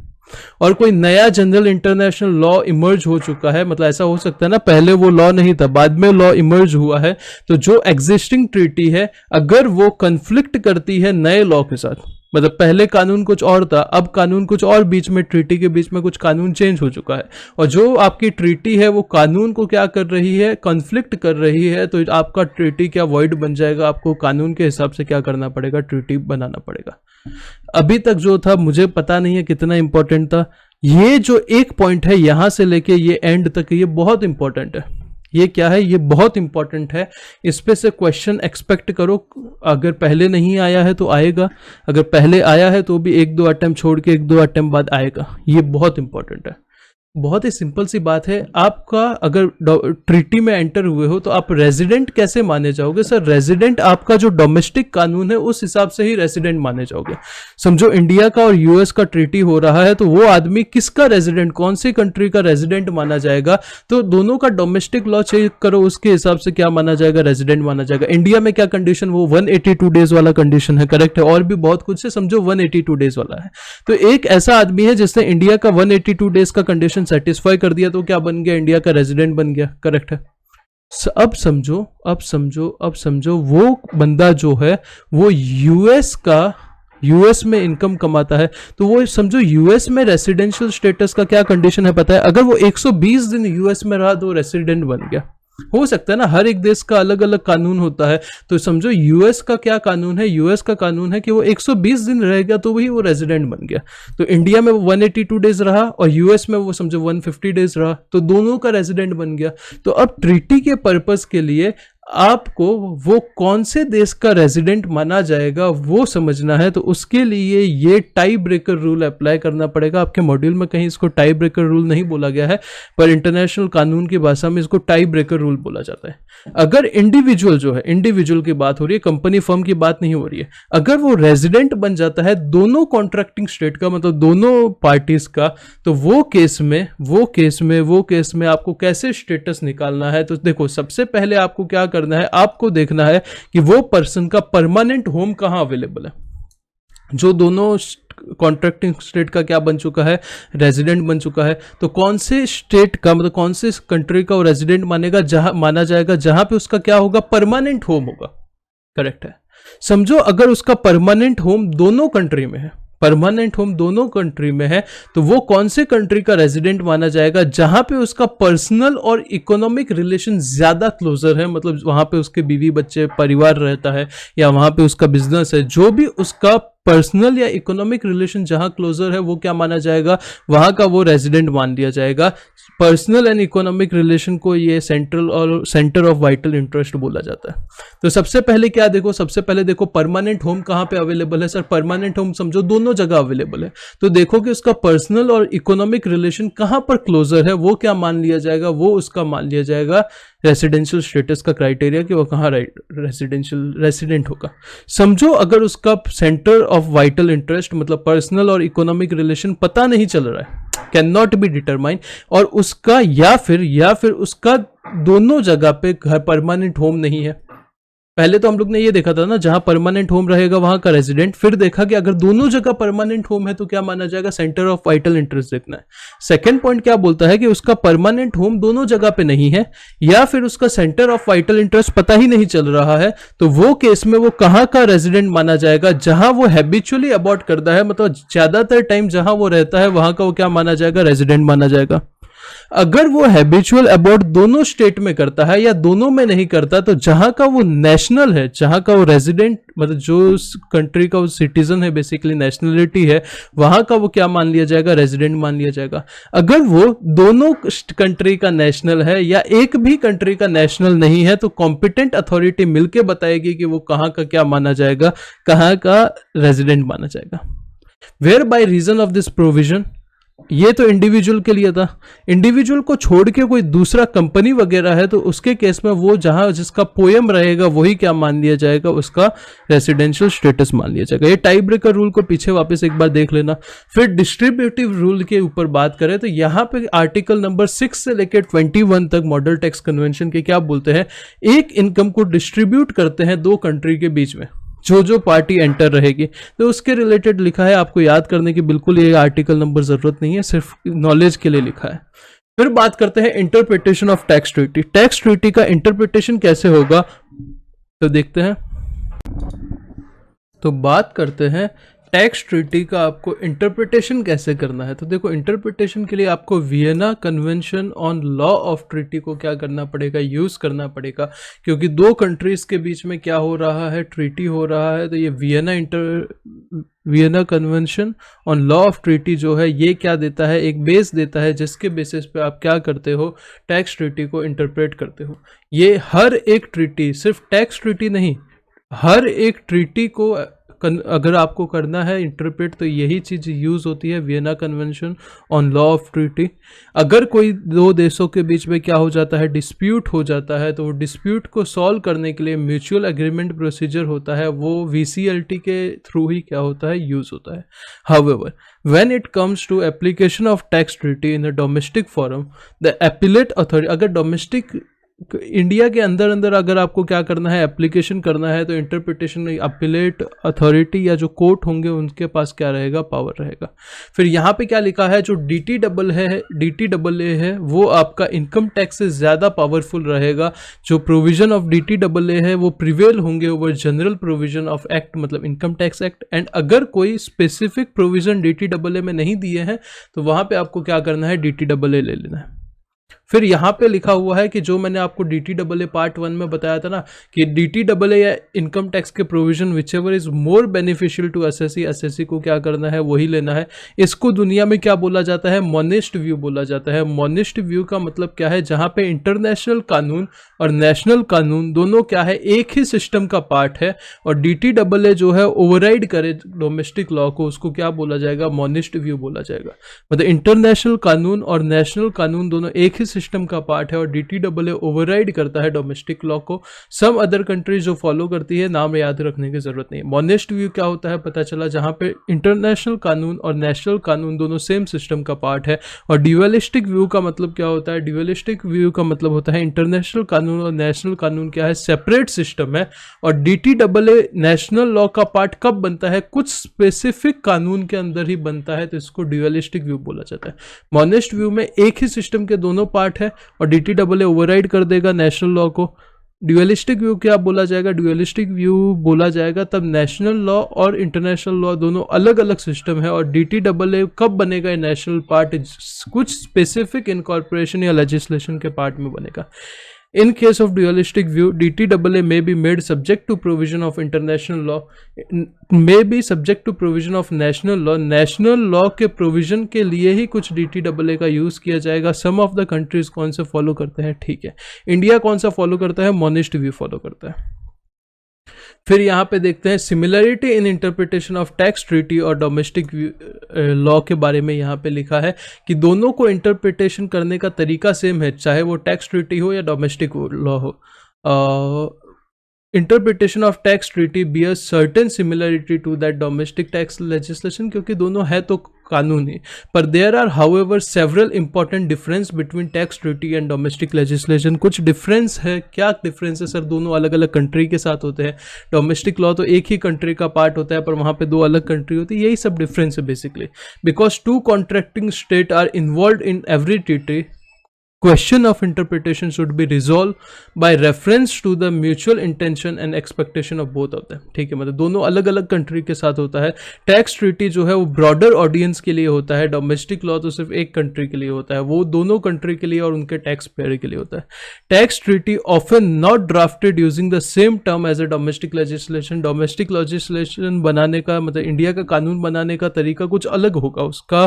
और कोई नया जनरल इंटरनेशनल लॉ इमर्ज हो चुका है, मतलब ऐसा हो सकता है ना, पहले वो लॉ नहीं था, बाद में लॉ इमर्ज हुआ है, तो जो एग्जिस्टिंग ट्रीटी है अगर वो कन्फ्लिक्ट करती है नए लॉ के साथ, मतलब पहले कानून कुछ और था, अब कानून कुछ और, बीच में ट्रीटी के बीच में कुछ कानून चेंज हो चुका है, और जो आपकी ट्रीटी है वो कानून को क्या कर रही है, कॉन्फ्लिक्ट कर रही है, तो आपका ट्रीटी क्या वॉइड बन जाएगा, आपको कानून के हिसाब से क्या करना पड़ेगा, ट्रीटी बनाना पड़ेगा। अभी तक जो था मुझे पता नहीं है कितना इंपॉर्टेंट था, ये जो एक पॉइंट है यहां से लेके ये एंड तक, ये बहुत इंपॉर्टेंट है। ये क्या है, ये बहुत इंपॉर्टेंट है, इस पे से क्वेश्चन एक्सपेक्ट करो। अगर पहले नहीं आया है तो आएगा, अगर पहले आया है तो भी एक दो अटेम्प्ट छोड़ के एक दो अटेम्प्ट बाद आएगा। ये बहुत इंपॉर्टेंट है। बहुत ही सिंपल सी बात है, आपका अगर ट्रीटी में एंटर हुए हो तो आप रेजिडेंट कैसे माने जाओगे? सर रेजिडेंट आपका जो डोमेस्टिक कानून है उस हिसाब से ही रेजिडेंट माने जाओगे। समझो इंडिया का और यूएस का ट्रीटी हो रहा है, तो वो आदमी किसका रेजिडेंट, कौन सी कंट्री का रेजिडेंट माना जाएगा? तो दोनों का डोमेस्टिक लॉ चेक करो, उसके हिसाब से क्या माना जाएगा, रेजिडेंट माना जाएगा। इंडिया में क्या कंडीशन, वो 182 डेज वाला कंडीशन है, करेक्ट है, और भी बहुत कुछ है, समझो 182 डेज वाला है। तो एक ऐसा आदमी है जिसने इंडिया का 182 डेज का कंडीशन सेटिस्फाई कर दिया, तो क्या बन गया, इंडिया का रेजिडेंट बन गया, करेक्ट है। अब समझो वो बंदा जो है वो यूएस में इनकम कमाता है, तो वो समझो यूएस में रेसिडेंशियल स्टेटस का क्या कंडीशन है पता है? अगर वो 120 दिन यूएस में रहा तो रेसिडेंट बन गया। हो सकता है ना, हर एक देश का अलग अलग कानून होता है, तो समझो यूएस का क्या कानून है, यूएस का कानून है कि वो 120 दिन रहेगा तो वही वो रेजिडेंट बन गया। तो इंडिया में वो 182 डेज रहा और यूएस में वो समझो 150 डेज रहा, तो दोनों का रेजिडेंट बन गया। तो अब ट्रीटी के पर्पस के लिए आपको वो कौन से देश का रेजिडेंट माना जाएगा वो समझना है, तो उसके लिए ये टाई ब्रेकर रूल अप्लाई करना पड़ेगा। आपके मॉड्यूल में कहीं इसको टाई ब्रेकर रूल नहीं बोला गया है, पर इंटरनेशनल कानून की भाषा में इसको टाई ब्रेकर रूल बोला जाता है। अगर इंडिविजुअल जो है, इंडिविजुअल की बात हो रही है, कंपनी फर्म की बात नहीं हो रही है, अगर वो रेजिडेंट बन जाता है दोनों कॉन्ट्रैक्टिंग स्टेट का, मतलब दोनों पार्टीज का, तो वो केस में आपको कैसे स्टेटस निकालना है? तो देखो, सबसे पहले आपको क्या करना है, आपको देखना है कि वो पर्सन का परमानेंट होम कहां अवेलेबल है। जो दोनों कॉन्ट्रैक्टिंग स्टेट का क्या बन चुका है, रेजिडेंट बन चुका है, तो कौन से स्टेट का, मतलब कौन से कंट्री का वो रेजिडेंट माना जाएगा जहां पे उसका क्या होगा, परमानेंट होम होगा, करेक्ट है। समझो अगर उसका परमानेंट होम दोनों कंट्री में है, परमानेंट होम दोनों कंट्री में है, तो वो कौन से कंट्री का रेजिडेंट माना जाएगा जहां पे उसका पर्सनल और इकोनॉमिक रिलेशन ज्यादा क्लोजर है, मतलब वहां पे उसके बीवी बच्चे परिवार रहता है, या वहां पे उसका बिजनेस है, जो भी उसका पर्सनल या इकोनॉमिक रिलेशन जहां क्लोजर है वो क्या माना जाएगा, वहां का वो रेजिडेंट मान लिया जाएगा। पर्सनल एंड इकोनॉमिक रिलेशन को ये सेंटर ऑफ वाइटल इंटरेस्ट बोला जाता है। तो सबसे पहले क्या देखो, सबसे पहले देखो परमानेंट होम कहां पे अवेलेबल है। सर परमानेंट होम समझो दोनों जगह अवेलेबल है, तो देखो कि उसका पर्सनल और इकोनॉमिक रिलेशन कहां पर क्लोजर है, वो क्या मान लिया जाएगा, वो उसका मान लिया जाएगा रेसिडेंशियल स्टेटस का क्राइटेरिया, कि वो कहाँ रेसिडेंट होगा। समझो अगर उसका सेंटर ऑफ वाइटल इंटरेस्ट, मतलब पर्सनल और इकोनॉमिक रिलेशन पता नहीं चल रहा है, कैन नॉट बी डिटरमाइन, और उसका या फिर उसका दोनों जगह पे घर परमानेंट होम नहीं है। पहले तो हम लोग ने ये देखा था ना, जहां परमानेंट होम रहेगा वहां का रेजिडेंट, फिर देखा कि अगर दोनों जगह परमानेंट होम है तो क्या माना जाएगा, सेंटर ऑफ वाइटल इंटरेस्ट देखना है। सेकंड पॉइंट क्या बोलता है कि उसका परमानेंट होम दोनों जगह पे नहीं है, या फिर उसका सेंटर ऑफ वाइटल इंटरेस्ट पता ही नहीं चल रहा है, तो वो केस में वो कहां का रेजिडेंट माना जाएगा, जहां वो हैबिचुअली अबॉर्ट करता है, मतलब ज्यादातर टाइम जहां वो रहता है वहां का वो क्या माना जाएगा, रेजिडेंट माना जाएगा। अगर वो हैबिचुअल अबॉर्ट दोनों स्टेट में करता है या दोनों में नहीं करता, तो जहां का वो नेशनल है, जहां का वो रेजिडेंट, मतलब जो कंट्री का वो सिटीजन है, बेसिकली नेशनलिटी है, वहां का वो क्या मान लिया जाएगा, रेजिडेंट मान लिया जाएगा। अगर वो दोनों कंट्री का नेशनल है या एक भी कंट्री का नेशनल नहीं है, तो कॉम्पिटेंट अथॉरिटी मिलकर बताएगी कि वो कहां का क्या माना जाएगा, कहां का रेजिडेंट माना जाएगा। Where by reason of this provision, ये तो इंडिविजुअल के लिए था। इंडिविजुअल को छोड़ के कोई दूसरा कंपनी वगैरह है, तो उसके केस में वो जहां जिसका पोएम रहेगा वही क्या मान लिया जाएगा, उसका रेसिडेंशियल स्टेटस मान लिया जाएगा। ये टाई ब्रेकर रूल को पीछे वापस एक बार देख लेना। फिर डिस्ट्रीब्यूटिव रूल के ऊपर बात करें तो यहाँ पे आर्टिकल नंबर 6 से लेकर 21 तक मॉडल टैक्स कन्वेंशन के क्या बोलते हैं, एक इनकम को डिस्ट्रीब्यूट करते हैं दो कंट्री के बीच में, जो पार्टी एंटर रहेगी, तो उसके रिलेटेड लिखा है। आपको याद करने की बिल्कुल ये आर्टिकल नंबर जरूरत नहीं है, सिर्फ नॉलेज के लिए लिखा है। फिर बात करते हैं interpretation of tax treaty. Tax treaty का इंटरप्रिटेशन कैसे होगा, तो देखते हैं। तो बात करते हैं टैक्स ट्रीटी का आपको इंटरप्रिटेशन कैसे करना है, तो देखो इंटरप्रिटेशन के लिए आपको Vienna convention on law of treaty को क्या करना पड़ेगा, यूज़ करना पड़ेगा, क्योंकि दो कंट्रीज़ के बीच में क्या हो रहा है, ट्रीटी हो रहा है। तो ये Vienna convention on law of treaty जो है ये क्या देता है, एक बेस देता है जिसके बेसिस पे आप क्या करते हो, टैक्स ट्रीटी को इंटरप्रेट करते हो। ये हर एक ट्रीटी, सिर्फ टैक्स ट्रीटी नहीं, हर एक ट्रीटी को अगर आपको करना है इंटरप्रेट, तो यही चीज़ यूज़ होती है, Vienna convention on law of treaty. अगर कोई दो देशों के बीच में क्या हो जाता है, डिस्प्यूट हो जाता है, तो वो डिस्प्यूट को सॉल्व करने के लिए म्यूचुअल एग्रीमेंट प्रोसीजर होता है, वो VCLT के थ्रू ही क्या होता है, यूज़ होता है। However when it comes to application of tax treaty in a domestic forum, the appellate authority, अगर डोमेस्टिक इंडिया के अंदर अंदर अगर आपको क्या करना है, एप्लीकेशन करना है, तो इंटरप्रिटेशन अपीलेट अथॉरिटी या जो कोर्ट होंगे उनके पास क्या रहेगा, पावर रहेगा। फिर यहाँ पे क्या लिखा है, जो DTAA है वो आपका इनकम टैक्स से ज़्यादा पावरफुल रहेगा। जो प्रोविजन ऑफ DTAA है वो प्रिवेल होंगे over general provision of act, मतलब इनकम टैक्स एक्ट। एंड अगर कोई स्पेसिफिक प्रोविजन DTAA में नहीं दिए हैं तो वहाँ पे आपको क्या करना है, DTAA ले लेना है। फिर यहाँ पे लिखा हुआ है कि जो मैंने आपको DTAA पार्ट 1 में बताया था ना, कि DTAA या इनकम टैक्स के provision whichever is more beneficial to assessee को क्या करना है, वही लेना है। इसको दुनिया में क्या बोला जाता है, मॉनेस्ट व्यू बोला जाता है। मॉनेस्ट व्यू का मतलब क्या है, जहाँ पे इंटरनेशनल कानून और नेशनल कानून दोनों क्या है, एक ही सिस्टम का पार्ट है, और DTAA जो है ओवरराइड करे डोमेस्टिक लॉ को, उसको क्या बोला जाएगा, मॉनेस्ट व्यू बोला जाएगा। मतलब इंटरनेशनल कानून और नेशनल कानून दोनों एक ही सिस्टम का पार्ट है, और DTAA ओवरराइड करता है डोमेस्टिक लॉ को। सम अदर कंट्रीज जो फॉलो करती है, नाम याद रखने की जरूरत नहीं। मॉनेस्ट व्यू क्या होता है, पता चला, जहां पे इंटरनेशनल कानून और नेशनल कानून दोनों सेम सिस्टम का पार्ट है। और ड्यूअलिस्टिक व्यू का मतलब क्या होता है, ड्यूअलिस्टिक व्यू का मतलब होता है इंटरनेशनल कानून और नेशनल कानून क्या है, सेपरेट सिस्टम है। और DTAA नेशनल लॉ का पार्ट कब बनता है, कुछ स्पेसिफिक कानून के अंदर ही बनता है, तो इसको ड्यूअलिस्टिक व्यू बोला जाता है। मॉनेस्ट व्यू में एक ही सिस्टम के दोनों पार्ट है, और DTAA ओवरराइड कर देगा नेशनल लॉ को। ड्यूअलिस्टिक व्यू क्या बोला जाएगा, ड्यूअलिस्टिक व्यू बोला जाएगा तब नेशनल लॉ और इंटरनेशनल लॉ दोनों अलग अलग सिस्टम है, और DTAA कब बनेगा नेशनल पार्ट, कुछ स्पेसिफिक इनकॉर्पोरेशन या लेजिस्लेशन के पार्ट में बनेगा। In case of dualistic view, DTAA may be made subject to provision of international law, may be subject to provision of national law. National law के provision के लिए ही कुछ DTAA का use किया जाएगा। Some of the countries कौन से follow करते हैं, ठीक है, इंडिया कौन सा फॉलो करता है, मॉनेस्ट व्यू फॉलो करता है। फिर यहाँ पे देखते हैं similarity in interpretation of tax treaty और डोमेस्टिक लॉ के बारे में। यहाँ पे लिखा है कि दोनों को इंटरप्रिटेशन करने का तरीका सेम है, चाहे वो टैक्स ट्रीटी हो या डोमेस्टिक लॉ हो। Interpretation of tax treaty bear certain similarity to that domestic tax legislation, क्योंकि दोनों है तो कानून ही, पर there are however several important difference between tax treaty and domestic legislation. कुछ डिफरेंस है, क्या डिफरेंस है सर, दोनों अलग अलग कंट्री के साथ होते हैं। डोमेस्टिक लॉ तो एक ही कंट्री का पार्ट होता है, पर वहाँ पे दो अलग कंट्री होती है, यही सब डिफरेंस है basically. Because two contracting state are involve in every treaty, question of interpretation should be resolved by reference to the mutual intention and expectation of both of them। ठीक है, मतलब दोनों अलग अलग कंट्री के साथ होता है। टैक्स ट्रीटी जो है वो ब्रॉडर ऑडियंस के लिए होता है, डोमेस्टिक लॉ तो सिर्फ एक कंट्री के लिए होता है, वो दोनों कंट्री के लिए और उनके टैक्स पेयर के लिए होता है। Tax treaty often not drafted using the same term as a domestic legislation. Domestic legislation बनाने का मतलब इंडिया का कानून बनाने का तरीका कुछ अलग होगा, उसका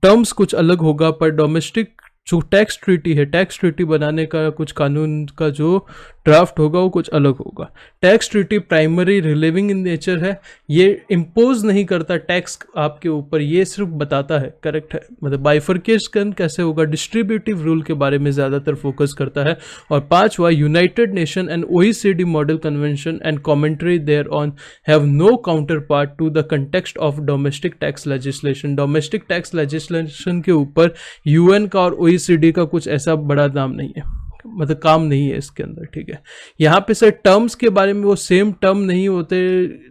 टर्म्स कुछ अलग होगा, पर डोमेस्टिक जो टैक्स ट्रीटी है, टैक्स ट्रीटी बनाने का कुछ कानून का जो ड्राफ्ट होगा वो कुछ अलग होगा। Tax treaty primary relieving in nature है, ये इम्पोज नहीं करता टैक्स आपके ऊपर, ये सिर्फ बताता है, करेक्ट है। मतलब बाइफर्केशन कैसे होगा, डिस्ट्रीब्यूटिव रूल के बारे में ज़्यादातर फोकस करता है। और पांचवा, United Nation and OECD model convention and commentary thereon have no counterpart to the context of domestic tax legislation. Domestic tax legislation के ऊपर UN का और OECD का कुछ ऐसा बड़ा नाम नहीं है, मतलब काम नहीं है इसके अंदर, ठीक है। यहाँ पे सर टर्म्स के बारे में वो सेम टर्म नहीं होते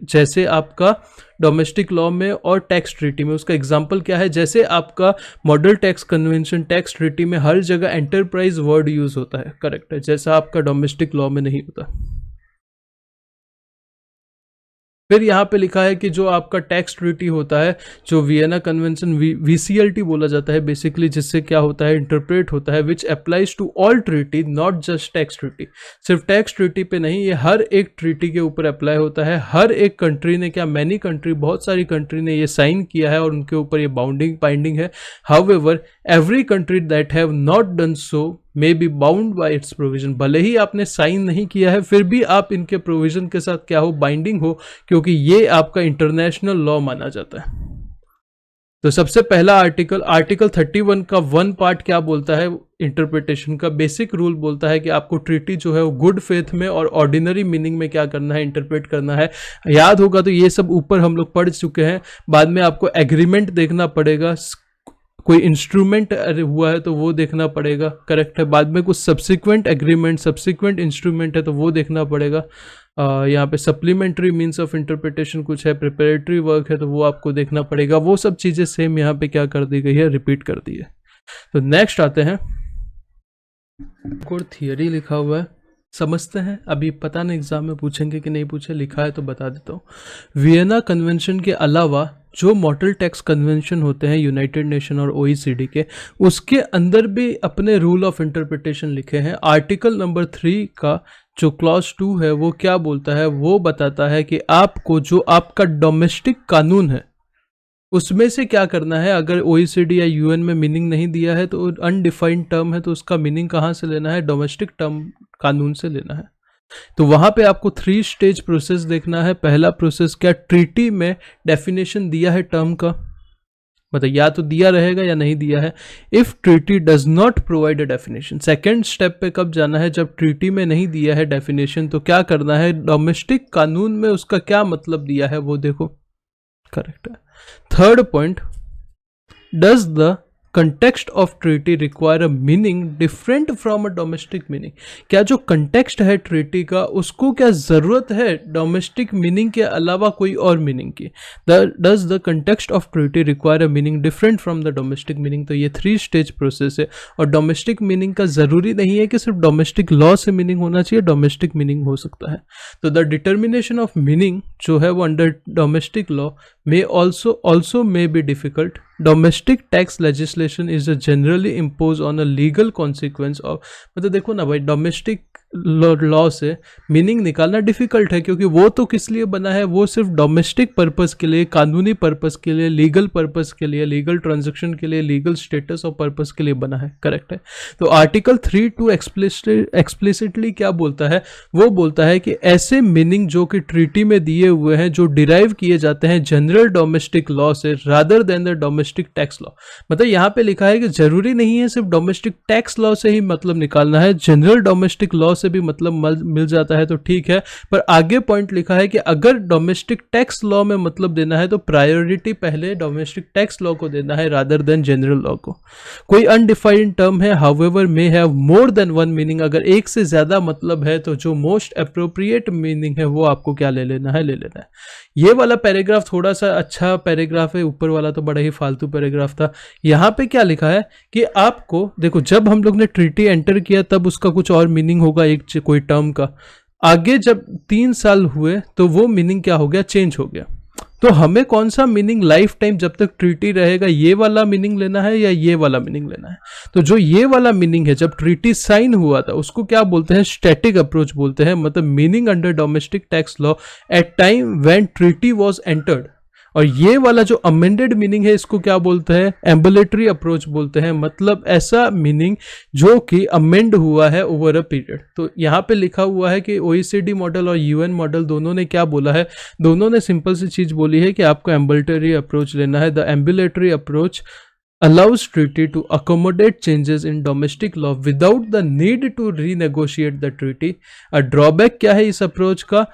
जैसे आपका डोमेस्टिक लॉ में और टैक्स ट्रीटी में। उसका एग्जांपल क्या है, जैसे आपका model tax convention tax treaty में हर जगह एंटरप्राइज वर्ड यूज होता है, करेक्ट है, जैसा आपका डोमेस्टिक लॉ में नहीं होता। फिर यहाँ पे लिखा है कि जो आपका टैक्स ट्रीटी होता है, जो वियना कन्वेंशन VCLT बोला जाता है बेसिकली, जिससे क्या होता है, इंटरप्रेट होता है, which applies to all treaty not just tax treaty. सिर्फ टैक्स ट्रीटी पे नहीं, ये हर एक ट्रीटी के ऊपर अप्लाई होता है। हर एक कंट्री ने, क्या मैनी कंट्री, बहुत सारी कंट्री ने ये साइन किया है और उनके ऊपर ये बाइंडिंग है। However every country that have not done so may be bound by it's provision. भले ही आपने साइन नहीं किया है, फिर भी आप इनके प्रोविजन के साथ क्या हो, बाइंडिंग हो, क्योंकि ये आपका इंटरनेशनल लॉ माना जाता है। तो सबसे पहला आर्टिकल 31 का 1 पार्ट क्या बोलता है, इंटरप्रिटेशन का बेसिक रूल बोलता है कि आपको ट्रीटी जो है वो गुड फेथ में और ऑर्डिनरी मीनिंग में क्या करना है, इंटरप्रेट करना है। याद होगा तो ये सब ऊपर हम लोग पढ़ चुके हैं। बाद में आपको एग्रीमेंट देखना पड़ेगा, कोई इंस्ट्रूमेंट हुआ है तो वो देखना पड़ेगा, करेक्ट है। बाद में कुछ सब्सिक्वेंट एग्रीमेंट, सब्सिक्वेंट इंस्ट्रूमेंट है तो वो देखना पड़ेगा। यहाँ पे सप्लीमेंट्री मीन्स ऑफ इंटरप्रिटेशन कुछ है, प्रिपरेटरी वर्क है तो वो आपको देखना पड़ेगा। वो सब चीज़ें सेम यहाँ पे क्या कर दी गई है, रिपीट कर दी है। तो नेक्स्ट आते हैं, कोड थियरी लिखा हुआ है, समझते हैं। अभी पता नहीं एग्जाम में पूछेंगे कि नहीं पूछे, लिखा है तो बता देता हूँ। वियना कन्वेंशन के अलावा जो मॉडल टैक्स कन्वेंशन होते हैं यूनाइटेड नेशन और OECD के, उसके अंदर भी अपने रूल ऑफ इंटरप्रिटेशन लिखे हैं। आर्टिकल नंबर 3 का जो क्लॉज 2 है वो क्या बोलता है, वो बताता है कि आपको जो आपका डोमेस्टिक कानून है उसमें से क्या करना है। अगर OECD या UN में मीनिंग नहीं दिया है तो अनडिफाइंड टर्म है तो उसका मीनिंग कहाँ से लेना है, डोमेस्टिक टर्म कानून से लेना है। तो वहां पे आपको 3 स्टेज प्रोसेस देखना है। पहला प्रोसेस, क्या ट्रीटी में डेफिनेशन दिया है टर्म का, मतलब या तो दिया रहेगा या नहीं दिया है। If treaty does not provide a definition, second step पे कब जाना है, जब ट्रीटी में नहीं दिया है डेफिनेशन तो क्या करना है, डोमेस्टिक कानून में उसका क्या मतलब दिया है वो देखो, करेक्ट है। Third point, does the context of treaty require a meaning different from a domestic meaning. क्या जो कंटेक्स्ट है ट्रीटी का उसको क्या जरूरत है डोमेस्टिक मीनिंग के अलावा कोई और मीनिंग की। Does the context of treaty require a meaning different from the domestic meaning. तो ये 3 स्टेज प्रोसेस है। और डोमेस्टिक मीनिंग का जरूरी नहीं है कि सिर्फ डोमेस्टिक लॉ से मीनिंग होना चाहिए, डोमेस्टिक मीनिंग हो सकता है। तो द डिटर्मिनेशन ऑफ मीनिंग जो है वो under domestic law may also may be difficult. Domestic tax legislation is generally imposed on a legal consequence of, मतलब देखो ना भाई, डोमेस्टिक लॉ से मीनिंग निकालना डिफिकल्ट है, क्योंकि वो तो किस लिए बना है, वो सिर्फ डोमेस्टिक पर्पस के लिए, कानूनी पर्पस के लिए, लीगल पर्पस के लिए, लीगल ट्रांजैक्शन के लिए, लीगल स्टेटस और पर्पस के लिए बना है, करेक्ट है। तो आर्टिकल 3(2) एक्सप्लिसिटली क्या बोलता है, वो बोलता है कि ऐसे मीनिंग जो कि ट्रीटी में दिए हुए हैं, जो डिराइव किए जाते हैं जनरल डोमेस्टिक लॉ से rather than the domestic tax law. मतलब यहाँ पे लिखा है कि जरूरी नहीं है सिर्फ डोमेस्टिक टैक्स लॉ से ही मतलब निकालना है, जनरल डोमेस्टिक लॉ से भी मतलब मिल जाता है तो ठीक है। पर आगे पॉइंट लिखा है कि अगर डोमेस्टिक टैक्स लॉ में मतलब देना है तो प्रायोरिटी पहले डोमेस्टिक टैक्स लॉ को देना है रादर देन जनरल लॉ को। कोई अनडिफाइंड टर्म है, however may have more than one meaning, अगर एक से ज्यादा मतलब है तो जो मोस्ट अप्रोप्रिएट मीनिंग है वो आपको क्या ले लेना है। ये वाला पैराग्राफ थोड़ा सा अच्छा पैराग्राफ है, ऊपर वाला तो बड़ा ही फालतू पैराग्राफ था। यहाँ पे क्या लिखा है कि आपको देखो, जब हम लोग ने ट्रीटी एंटर किया तब उसका कुछ और मीनिंग होगा एक कोई टर्म का, आगे जब 3 साल हुए तो वो मीनिंग क्या हो गया, चेंज हो गया। तो हमें कौन सा मीनिंग लाइफ टाइम जब तक ट्रीटी रहेगा, ये वाला मीनिंग लेना है या ये वाला मीनिंग लेना है। तो जो ये वाला मीनिंग है, जब ट्रीटी साइन हुआ था उसको क्या बोलते हैं, स्टैटिक अप्रोच बोलते हैं, मतलब meaning under domestic tax law at time when treaty was entered. और ये वाला जो अमेंडेड मीनिंग है इसको क्या बोलते हैं, एम्बुलेटरी अप्रोच बोलते हैं, मतलब ऐसा मीनिंग जो कि अमेंड हुआ है ओवर अ पीरियड। तो यहाँ पे लिखा हुआ है कि OECD मॉडल और UN मॉडल दोनों ने क्या बोला है, दोनों ने सिंपल सी चीज बोली है कि आपको एम्बुलेटरी अप्रोच लेना है। The ambulatory approach allows treaty to accommodate changes in domestic law without the need to renegotiate the treaty. A drawback क्या है इस अप्रोच का,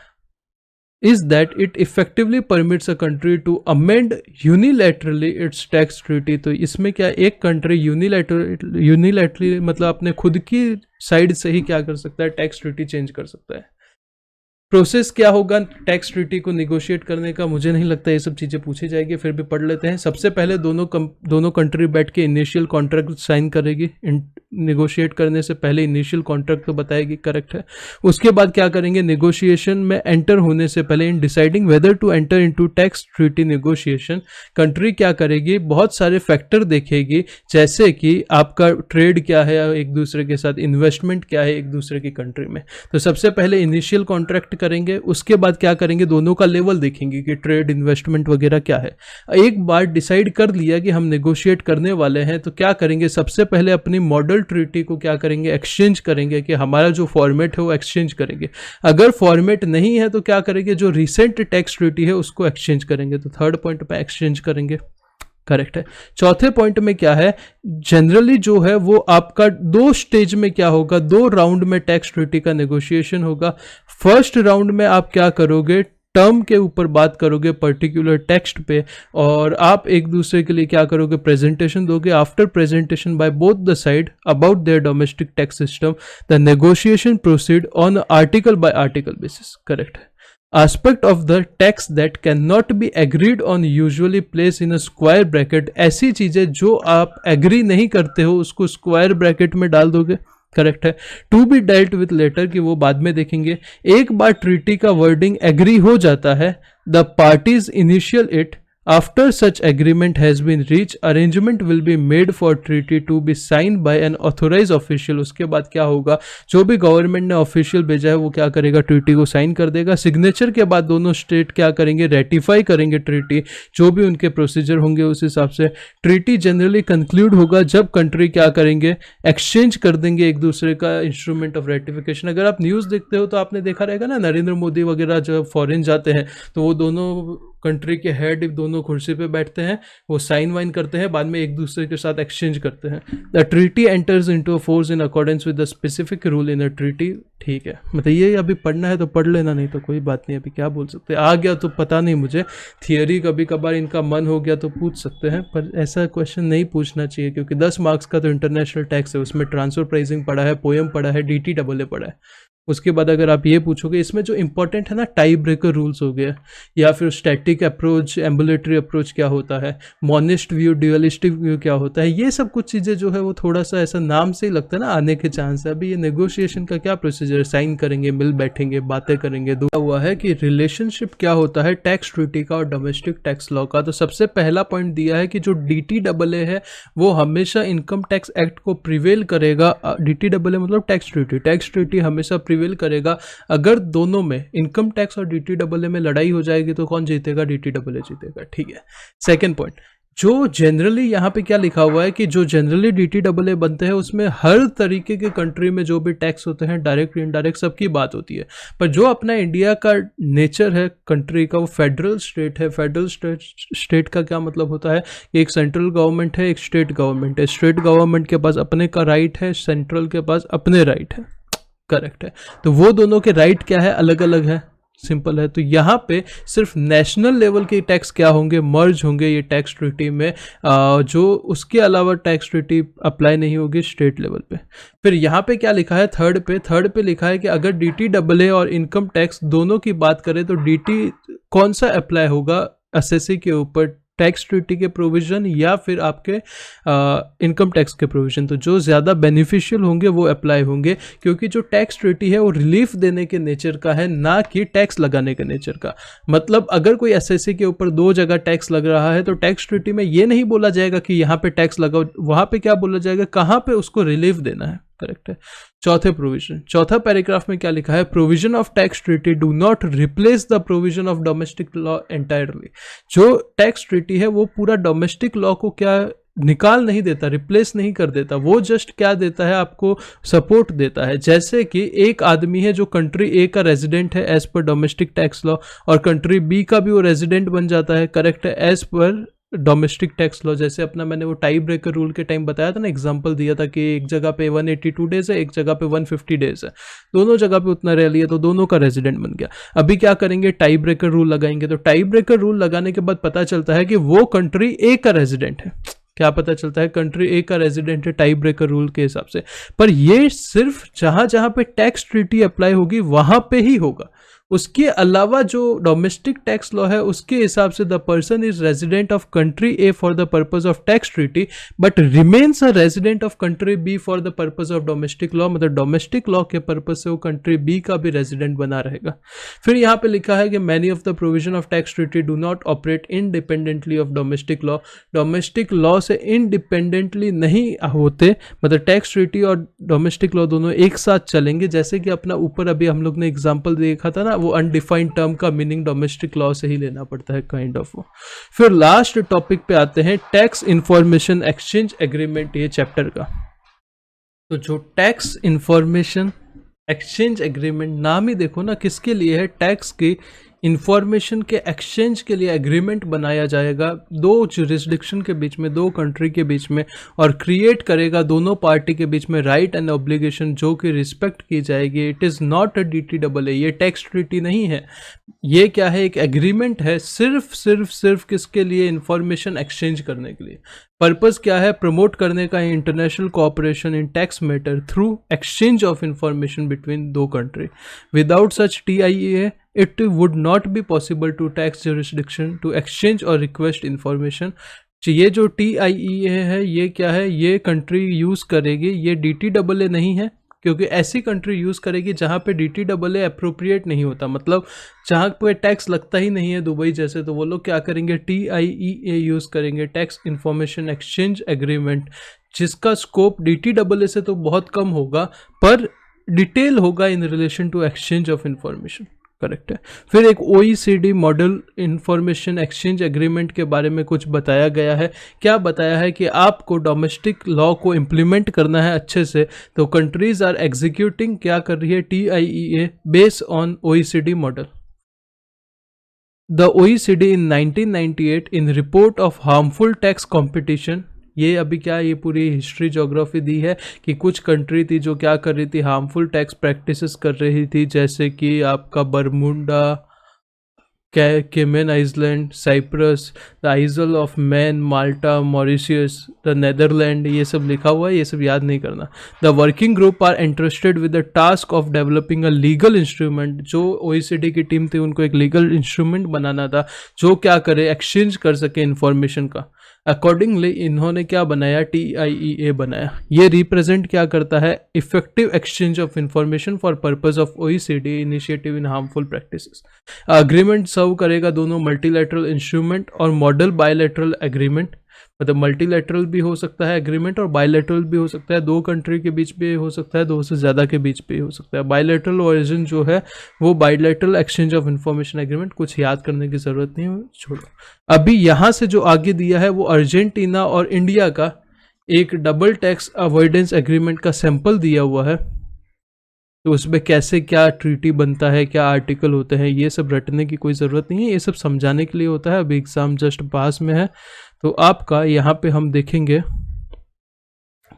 is that it effectively permits a country to amend unilaterally its tax treaty। तो इसमें क्या, एक country unilaterally मतलब अपने खुद की साइड से ही क्या कर सकता है, टैक्स ट्रीटी चेंज कर सकता है। प्रोसेस क्या होगा टैक्स ट्रीटी को निगोशिएट करने का, मुझे नहीं लगता ये सब चीज़ें पूछी जाएगी, फिर भी पढ़ लेते हैं। सबसे पहले दोनों कंट्री बैठ के इनिशियल कॉन्ट्रैक्ट साइन करेगी। निगोशिएट करने से पहले इनिशियल कॉन्ट्रैक्ट तो बताएगी, करेक्ट है। उसके बाद क्या करेंगे, निगोशिएशन में एंटर होने से पहले in deciding whether to enter into tax treaty negotiation, country क्या करेगी, बहुत सारे फैक्टर देखेगी, जैसे कि आपका ट्रेड क्या है एक दूसरे के साथ, इन्वेस्टमेंट क्या है एक दूसरे की कंट्री में। तो सबसे पहले इनिशियल कॉन्ट्रैक्ट करेंगे, उसके बाद क्या करेंगे, दोनों का लेवल देखेंगे कि ट्रेड इन्वेस्टमेंट वगैरह क्या है। एक बार डिसाइड कर लिया कि हम नेगोशिएट करने वाले हैं, तो क्या करेंगे, सबसे पहले अपनी मॉडल ट्रीटी को क्या करेंगे, एक्सचेंज करेंगे, कि हमारा जो फॉर्मेट है वो एक्सचेंज करेंगे। अगर फॉर्मेट नहीं है तो क्या करेंगे, जो रिसेंट टैक्स ट्रीटी है उसको एक्सचेंज करेंगे। तो थर्ड पॉइंट पे एक्सचेंज करेंगे, करेक्ट है। चौथे पॉइंट में क्या है, जनरली जो है वो आपका 2 स्टेज में क्या होगा, 2 राउंड में टैक्स ट्रीटी का नेगोशिएशन होगा। फर्स्ट राउंड में आप क्या करोगे, टर्म के ऊपर बात करोगे, पर्टिकुलर टेक्स्ट पे, और आप एक दूसरे के लिए क्या करोगे, प्रेजेंटेशन दोगे। After presentation by both the side about their domestic tax system, the negotiation proceed on article by article basis, correct है। Aspect of the tax that cannot be agreed on usually place in a square bracket, ऐसी चीजें जो आप agree नहीं करते हो उसको square bracket में डाल दोगे, करेक्ट है। To be dealt with later, की वो बाद में देखेंगे। एक बार ट्रीटी का वर्डिंग एग्री हो जाता है, the parties initial it, after such agreement has been reached, arrangement will be made for treaty to be signed by an authorized official। उसके बाद क्या होगा, जो भी गवर्नमेंट ने ऑफिशियल भेजा है वो क्या करेगा, ट्रीटी को साइन कर देगा। सिग्नेचर के बाद दोनों स्टेट क्या करेंगे, रेटिफाई करेंगे ट्रीटी, जो भी उनके प्रोसीजर होंगे उस हिसाब से। ट्रीटी जनरली कंक्लूड होगा जब कंट्री क्या करेंगे, एक्सचेंज कर देंगे एक दूसरे का इंस्ट्रूमेंट ऑफ रेटिफिकेशन। अगर आप न्यूज़ देखते हो तो आपने देखा रहेगा ना, नरेंद्र मोदी वगैरह जब फॉरेन जाते हैं तो वो दोनों कंट्री के हेड दोनों कुर्सी पे बैठते हैं, वो साइन वाइन करते हैं, बाद में एक दूसरे के साथ एक्सचेंज करते हैं। The treaty enters into a force in accordance with the specific rule in a treaty, ठीक है। मतलब ये अभी पढ़ना है तो पढ़ लेना, नहीं तो कोई बात नहीं, अभी क्या बोल सकते हैं। आ गया तो पता नहीं मुझे, थियरी कभी कभार इनका मन हो गया तो पूछ सकते हैं, पर ऐसा क्वेश्चन नहीं पूछना चाहिए, क्योंकि 10 मार्क्स का तो इंटरनेशनल टैक्स है, उसमें ट्रांसफर प्राइसिंग पढ़ा है, पोएम पढ़ा है, DTAA पढ़ा है। उसके बाद अगर आप ये पूछोगे, इसमें जो इंपॉर्टेंट है ना, टाई ब्रेकर रूल्स हो गया, या फिर स्टैटिक अप्रोच, एम्बुलेटरी अप्रोच क्या होता है, मॉनिस्ट व्यू, ड्यूअलिस्टिक व्यू क्या होता है, ये सब कुछ चीज़ें जो है वो थोड़ा सा ऐसा नाम से ही लगता है ना, आने के चांस है। अभी ये नेगोशिएशन का क्या प्रोसीजर, साइन करेंगे, मिल बैठेंगे, बातें करेंगे। दूसरा हुआ है कि रिलेशनशिप क्या होता है टैक्स ट्रीटी का और डोमेस्टिक टैक्स लॉ का। तो सबसे पहला पॉइंट दिया है कि जो DTAA है वो हमेशा इनकम टैक्स एक्ट को प्रिवेल करेगा। DTAA मतलब टैक्स ट्रीटी हमेशा प्रिवेल करेगा। अगर दोनों में इनकम टैक्स और DTAA में लड़ाई हो जाएगी तो कौन जीतेगा, DTAA जीतेगा, ठीक है। सेकंड पॉइंट, जो जनरली यहाँ पे क्या लिखा हुआ है कि जो जनरली DTAA बनते हैं उसमें हर तरीके के कंट्री में जो भी टैक्स होते हैं, डायरेक्ट इनडायरेक्ट, सबकी बात होती है। पर जो अपना इंडिया का नेचर है कंट्री का, वो फेडरल स्टेट है। फेडरल स्टेट का क्या मतलब होता है, एक सेंट्रल गवर्नमेंट है, एक स्टेट गवर्नमेंट है। स्टेट गवर्नमेंट के पास अपने का राइट है, सेंट्रल के पास अपने राइट है, करेक्ट है। तो वो दोनों के राइट क्या है, अलग अलग है, सिंपल है। तो यहाँ पे सिर्फ नेशनल लेवल के टैक्स क्या होंगे, मर्ज होंगे ये टैक्स ट्रीटी में, जो उसके अलावा टैक्स ट्रीटी अप्लाई नहीं होगी स्टेट लेवल पे। फिर यहाँ पे क्या लिखा है, थर्ड पे लिखा है कि अगर DTAA और इनकम टैक्स दोनों की बात करें तो DT कौन सा अप्लाई होगा, एसएससी के ऊपर, टैक्स ट्रीटी के प्रोविजन या फिर आपके इनकम टैक्स के प्रोविजन। तो जो ज़्यादा बेनिफिशियल होंगे वो अप्लाई होंगे, क्योंकि जो टैक्स ट्रीटी है वो रिलीफ देने के नेचर का है, ना कि टैक्स लगाने के नेचर का। मतलब अगर कोई एसएससी के ऊपर 2 जगह टैक्स लग रहा है तो टैक्स ट्रीटी में ये नहीं बोला जाएगा कि यहाँ पे टैक्स लगाओ, वहाँ पे क्या बोला जाएगा, कहाँ पे उसको रिलीफ देना है, करेक्ट है। चौथा पैराग्राफ में क्या लिखा है, provision of tax treaty do not replace the provision of domestic law entirely. जो टैक्स ट्रीटी है वो पूरा डोमेस्टिक लॉ को क्या निकाल नहीं देता, रिप्लेस नहीं कर देता, वो जस्ट क्या देता है, आपको सपोर्ट देता है। जैसे कि एक आदमी है जो कंट्री ए का रेजिडेंट है as per domestic tax law, और कंट्री बी का भी वो रेजिडेंट बन जाता है, करेक्ट है, as per domestic tax law. जैसे अपना मैंने वो टाई ब्रेकर रूल के टाइम बताया था ना, एग्जांपल दिया था कि एक जगह पे 182 डेज है, एक जगह पे 150 डेज है, दोनों जगह पे उतना रह लिया तो दोनों का रेजिडेंट बन गया। अभी क्या करेंगे, टाई ब्रेकर रूल लगाएंगे। तो टाई ब्रेकर रूल लगाने के बाद पता चलता है कि वो कंट्री ए का रेजिडेंट है। क्या पता चलता है, कंट्री ए का रेजिडेंट है टाई ब्रेकर रूल के हिसाब से। पर ये सिर्फ जहां जहां पे टैक्स ट्रीटी अप्लाई होगी वहां पे ही होगा, उसके अलावा जो डोमेस्टिक टैक्स लॉ है उसके हिसाब से the person is resident of country A for the purpose of tax treaty but remains a resident of country B for the purpose of domestic law, मतलब डोमेस्टिक लॉ के purpose से वो country B का भी resident बना रहेगा। फिर यहाँ पे लिखा है कि many of the provision of tax treaty do not operate independently of domestic law, domestic law से इंडिपेंडेंटली नहीं होते, मतलब टैक्स ट्रीटी और डोमेस्टिक लॉ दोनों एक साथ चलेंगे। जैसे कि अपना ऊपर अभी हम लोग ने एग्जांपल देखा था ना, वो अनडिफाइंड टर्म का मीनिंग डोमेस्टिक लॉ से ही लेना पड़ता है काइंड ऑफ। फिर लास्ट टॉपिक पे आते हैं टैक्स इंफॉर्मेशन एक्सचेंज एग्रीमेंट, ये चैप्टर का। तो जो टैक्स इंफॉर्मेशन एक्सचेंज एग्रीमेंट, नाम ही देखो ना किसके लिए है, टैक्स की इंफॉर्मेशन के एक्सचेंज के लिए एग्रीमेंट बनाया जाएगा दो जुरिस्डिक्शन के बीच में, दो कंट्री के बीच में, और क्रिएट करेगा दोनों पार्टी के बीच में राइट एंड ऑब्लिगेशन जो कि रिस्पेक्ट की जाएगी। It is not a DTAA, ये टैक्स ट्रीटी नहीं है, ये क्या है, एक एग्रीमेंट है सिर्फ किसके लिए, इंफॉर्मेशन एक्सचेंज करने के लिए। पर्पस क्या है, प्रमोट करने का international cooperation in tax matter through exchange of information between दो country. Without such TIEA it would not be possible to tax jurisdiction to exchange or request information। ये जो TIEA है ये क्या है, ये कंट्री यूज़ करेगी, ये DTAA नहीं है, क्योंकि ऐसी कंट्री यूज़ करेगी जहाँ पे DTAA अप्रोप्रिएट नहीं होता, मतलब जहाँ पे टैक्स लगता ही नहीं है दुबई जैसे, तो वो लोग क्या करेंगे, TIEA यूज़ करेंगे, टैक्स इंफॉर्मेशन एक्सचेंज एग्रीमेंट, जिसका स्कोप DTAA से तो बहुत कम होगा पर डिटेल होगा in relation to exchange of information. Correct है। फिर एक OECD model information exchange agreement के बारे में कुछ बताया गया है। क्या बताया है कि आपको डोमेस्टिक लॉ को इम्प्लीमेंट करना है अच्छे से, तो कंट्रीज आर एग्जीक्यूटिंग क्या कर रही है, TIEA based on OECD model. The OECD in 1998 in report of harmful tax competition, ये अभी क्या, ये पूरी हिस्ट्री ज्योग्राफी दी है कि कुछ कंट्री थी जो क्या कर रही थी, हार्मफुल टैक्स प्रैक्टिसेस कर रही थी, जैसे कि आपका Bermuda, Cayman island, Cyprus, the Isle of Man, Malta, Mauritius, the Netherland, ये सब लिखा हुआ है, ये सब याद नहीं करना। The working group are interested with the task of developing a legal instrument, जो OECD की टीम थी उनको एक लीगल इंस्ट्रूमेंट बनाना था जो क्या करे, एक्सचेंज कर सके इंफॉर्मेशन का। अकॉर्डिंगली इन्होंने क्या बनाया, TIEA बनाया। ये रिप्रेजेंट क्या करता है, effective exchange of information for purpose of OECD initiative in harmful practices. Agreement serve करेगा दोनों मल्टीलैटरल इंस्ट्रूमेंट और मॉडल बायलैटरल एग्रीमेंट, मतलब मल्टीलैटरल भी हो सकता है एग्रीमेंट और बायलैटरल भी हो सकता है, दो कंट्री के बीच भी हो सकता है, दो से ज़्यादा के बीच भी हो सकता है। बायलैटरल ओरिजिन जो है वो bilateral exchange of information agreement, कुछ याद करने की ज़रूरत नहीं है, छोड़ो। अभी यहाँ से जो आगे दिया है वो अर्जेंटीना और इंडिया का एक डबल टैक्स अवॉइडेंस एग्रीमेंट का सैंपल दिया हुआ है, तो उसमें कैसे क्या ट्रीटी बनता है, क्या आर्टिकल होते हैं, ये सब रटने की कोई ज़रूरत नहीं है, ये सब समझाने के लिए होता है। अभी एग्ज़ाम जस्ट पास में है, तो आपका यहाँ पे हम देखेंगे,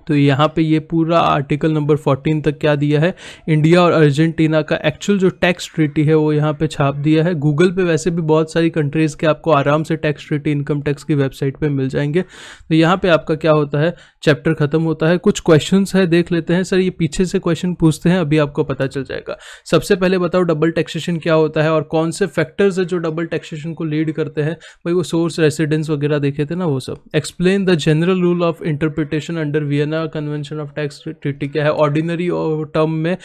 तो यहाँ पे ये पूरा आर्टिकल नंबर 14 तक क्या दिया है, इंडिया और अर्जेंटीना का एक्चुअल जो टैक्स ट्रीटी है वो यहाँ पे छाप दिया है। गूगल पे वैसे भी बहुत सारी कंट्रीज़ के आपको आराम से टैक्स ट्रीटी इनकम टैक्स की वेबसाइट पे मिल जाएंगे। तो यहाँ पे आपका क्या होता है, चैप्टर खत्म होता है। कुछ क्वेश्चंस है, देख लेते हैं। सर ये पीछे से क्वेश्चन पूछते हैं, अभी आपको पता चल जाएगा। सबसे पहले बताओ डबल टैक्सेशन क्या होता है और कौन से फैक्टर्स है जो डबल टैक्सेशन को लीड करते हैं। भाई वो सोर्स रेसिडेंस वगैरह देखे थे ना, वो सब। Explain the general rule of interpretation under Vienna convention of tax treaty क्या है, ऑर्डिनरी टर्म में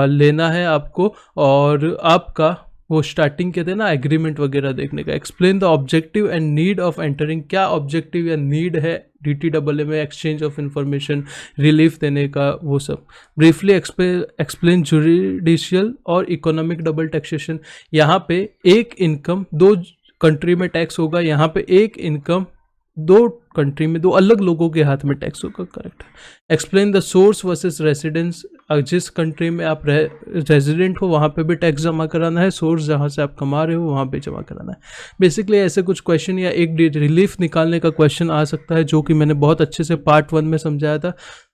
लेना है आपको, और आपका वो स्टार्टिंग के थे ना एग्रीमेंट वगैरह देखने का। Explain the objective and need of entering, क्या ऑब्जेक्टिव या नीड है DTAA में एक्सचेंज ऑफ इंफॉर्मेशन रिलीफ देने का, वो सब। ब्रीफली एक्सप्लेन जुडिशियल और इकोनॉमिक डबल टैक्सेशन, यहाँ पे एक इनकम दो कंट्री में टैक्स होगा, यहाँ पे एक इनकम दो कंट्री में दो अलग लोगों के हाथ में टैक्स होगा। Correct. Explain the source versus residence, जिस कंट्री में आप रेजिडेंट हो वहाँ पे भी टैक्स जमा कराना है, सोर्स जहाँ से आप कमा रहे हो वहाँ पे जमा कराना है। बेसिकली ऐसे कुछ क्वेश्चन या एक रिलीफ निकालने का क्वेश्चन आ सकता है, जो कि मैंने बहुत अच्छे से पार्ट 1 में समझाया था।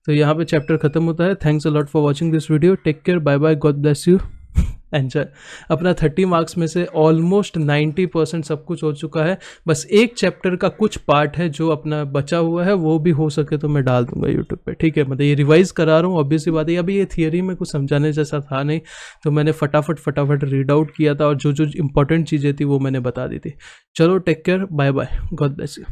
तो यहाँ पे चैप्टर खत्म होता है। Thanks a lot for watching this video. Take care, bye bye, God bless you. Enjoy. अपना 30 मार्क्स में से ऑलमोस्ट 90% सब कुछ हो चुका है, बस एक चैप्टर का कुछ पार्ट है जो अपना बचा हुआ है, वो भी हो सके तो मैं डाल दूंगा यूट्यूब पे, ठीक है। मतलब ये रिवाइज करा रहा हूँ, ऑब्वियस सी बात है, अभी ये थियरी में कुछ समझाने जैसा था नहीं, तो मैंने फटाफट रीड आउट किया था और जो जो इंपॉर्टेंट चीज़ें थी वो मैंने बता दी थी। चलो take care, bye bye, God bless you.